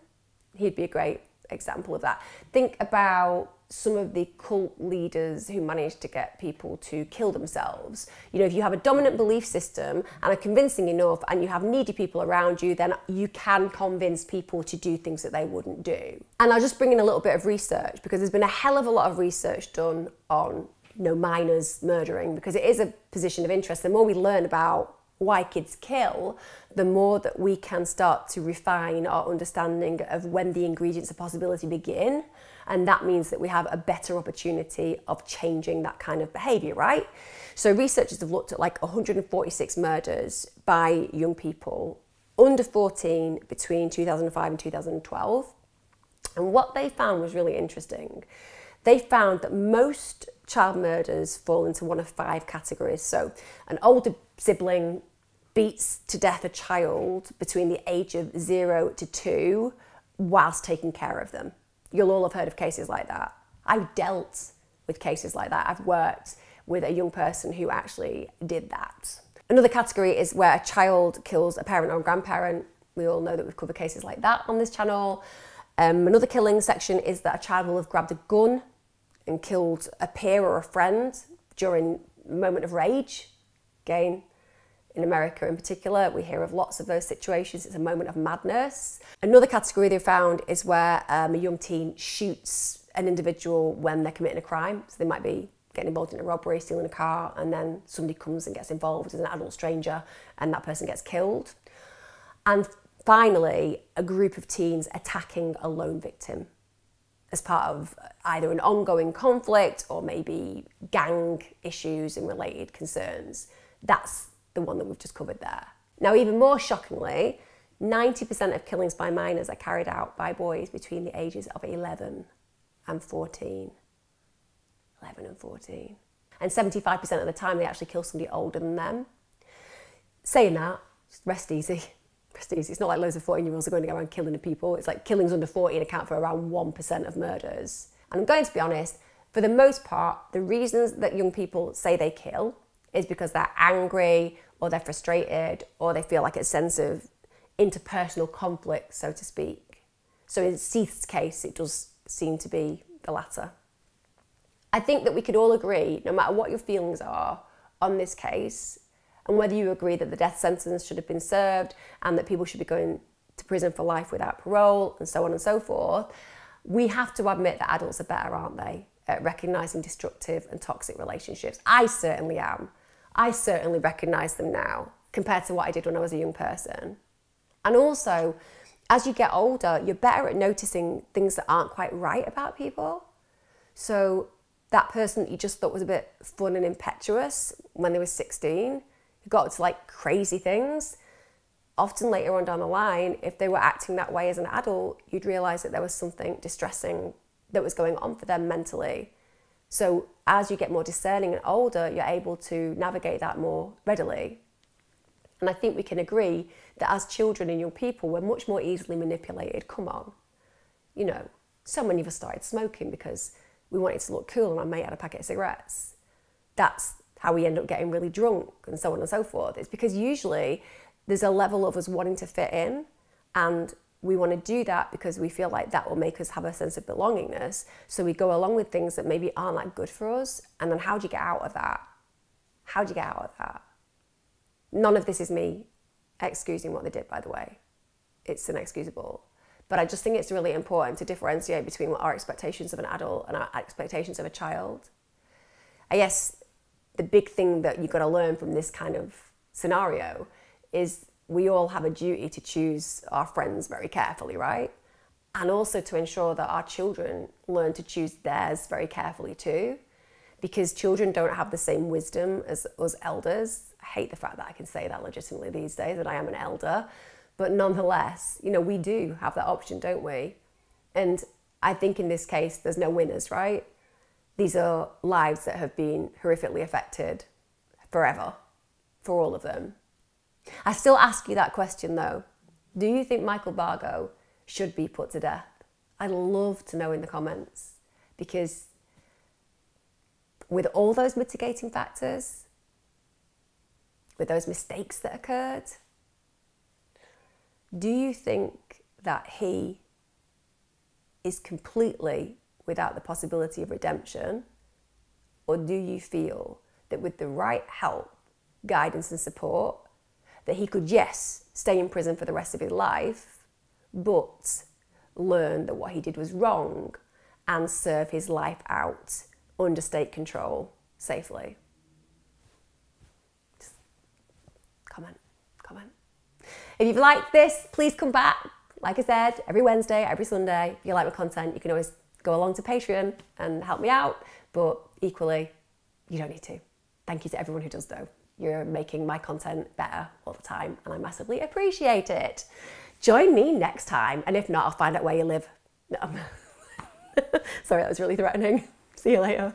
He'd be a great example of that. Think about some of the cult leaders who managed to get people to kill themselves. You know, if you have a dominant belief system and are convincing enough and you have needy people around you, then you can convince people to do things that they wouldn't do. And I'll just bring in a little bit of research, because there's been a hell of a lot of research done on, you know, minors murdering, because it is a position of interest. The more we learn about why kids kill, the more that we can start to refine our understanding of when the ingredients of possibility begin. And that means that we have a better opportunity of changing that kind of behaviour, right? So researchers have looked at like 146 murders by young people under 14 between 2005 and 2012. And what they found was really interesting. They found that most child murders fall into one of 5 categories. So an older sibling beats to death a child between the age of 0 to 2 whilst taking care of them. You'll all have heard of cases like that. I've dealt with cases like that. I've worked with a young person who actually did that. Another category is where a child kills a parent or a grandparent. We all know that we've covered cases like that on this channel. Another killing section is that a child will have grabbed a gun and killed a peer or a friend during a moment of rage. Again, in America in particular, we hear of lots of those situations. It's a moment of madness. Another category they found is where a young teen shoots an individual when they're committing a crime. So they might be getting involved in a robbery, stealing a car, and then somebody comes and gets involved as an adult stranger, and that person gets killed. And finally, a group of teens attacking a lone victim as part of either an ongoing conflict or maybe gang issues and related concerns. That's the one that we've just covered there. Now, even more shockingly, 90% of killings by minors are carried out by boys between the ages of 11 and 14. 11 and 14. And 75% of the time they actually kill somebody older than them. Saying that, just rest easy. Rest easy. It's not like loads of 14-year-olds are going to go around killing people. It's like killings under 14 account for around 1% of murders. And I'm going to be honest, for the most part, the reasons that young people say they kill is because they're angry, or they're frustrated, or they feel like a sense of interpersonal conflict, so to speak. So in Seath's case, it does seem to be the latter. I think that we could all agree, no matter what your feelings are on this case, and whether you agree that the death sentence should have been served and that people should be going to prison for life without parole, and so on and so forth, we have to admit that adults are better, aren't they, at recognising destructive and toxic relationships. I certainly am. I certainly recognise them now compared to what I did when I was a young person. And also, as you get older, you're better at noticing things that aren't quite right about people. So that person that you just thought was a bit fun and impetuous when they were 16, who got to like crazy things, often later on down the line, if they were acting that way as an adult, you'd realise that there was something distressing that was going on for them mentally. So as you get more discerning and older, you're able to navigate that more readily. And I think we can agree that as children and young people, we're much more easily manipulated. Come on. You know, so many of us started smoking because we wanted to look cool and our mate had a packet of cigarettes. That's how we end up getting really drunk and so on and so forth. It's because usually there's a level of us wanting to fit in, and we want to do that because we feel like that will make us have a sense of belongingness. So we go along with things that maybe aren't that good for us. And then how do you get out of that? How do you get out of that? None of this is me excusing what they did, by the way. It's inexcusable. But I just think it's really important to differentiate between what our expectations of an adult and our expectations of a child. I guess the big thing that you've got to learn from this kind of scenario is we all have a duty to choose our friends very carefully, right? And also to ensure that our children learn to choose theirs very carefully too, because children don't have the same wisdom as us elders. I hate the fact that I can say that legitimately these days, that I am an elder, but nonetheless, you know, we do have that option, don't we? And I think in this case, there's no winners, right? These are lives that have been horrifically affected forever, for all of them. I still ask you that question though. Do you think Michael Bargo should be put to death? I'd love to know in the comments, because with all those mitigating factors, with those mistakes that occurred, do you think that he is completely without the possibility of redemption? Or do you feel that with the right help, guidance and support, that he could, yes, stay in prison for the rest of his life, but learn that what he did was wrong and serve his life out under state control safely? Just comment. If you've liked this, please come back. Like I said, every Wednesday, every Sunday. If you like my content, you can always go along to Patreon and help me out, but equally, you don't need to. Thank you to everyone who does though. You're making my content better all the time, and I massively appreciate it. Join me next time, and if not, I'll find out where you live. No. Sorry, that was really threatening. See you later.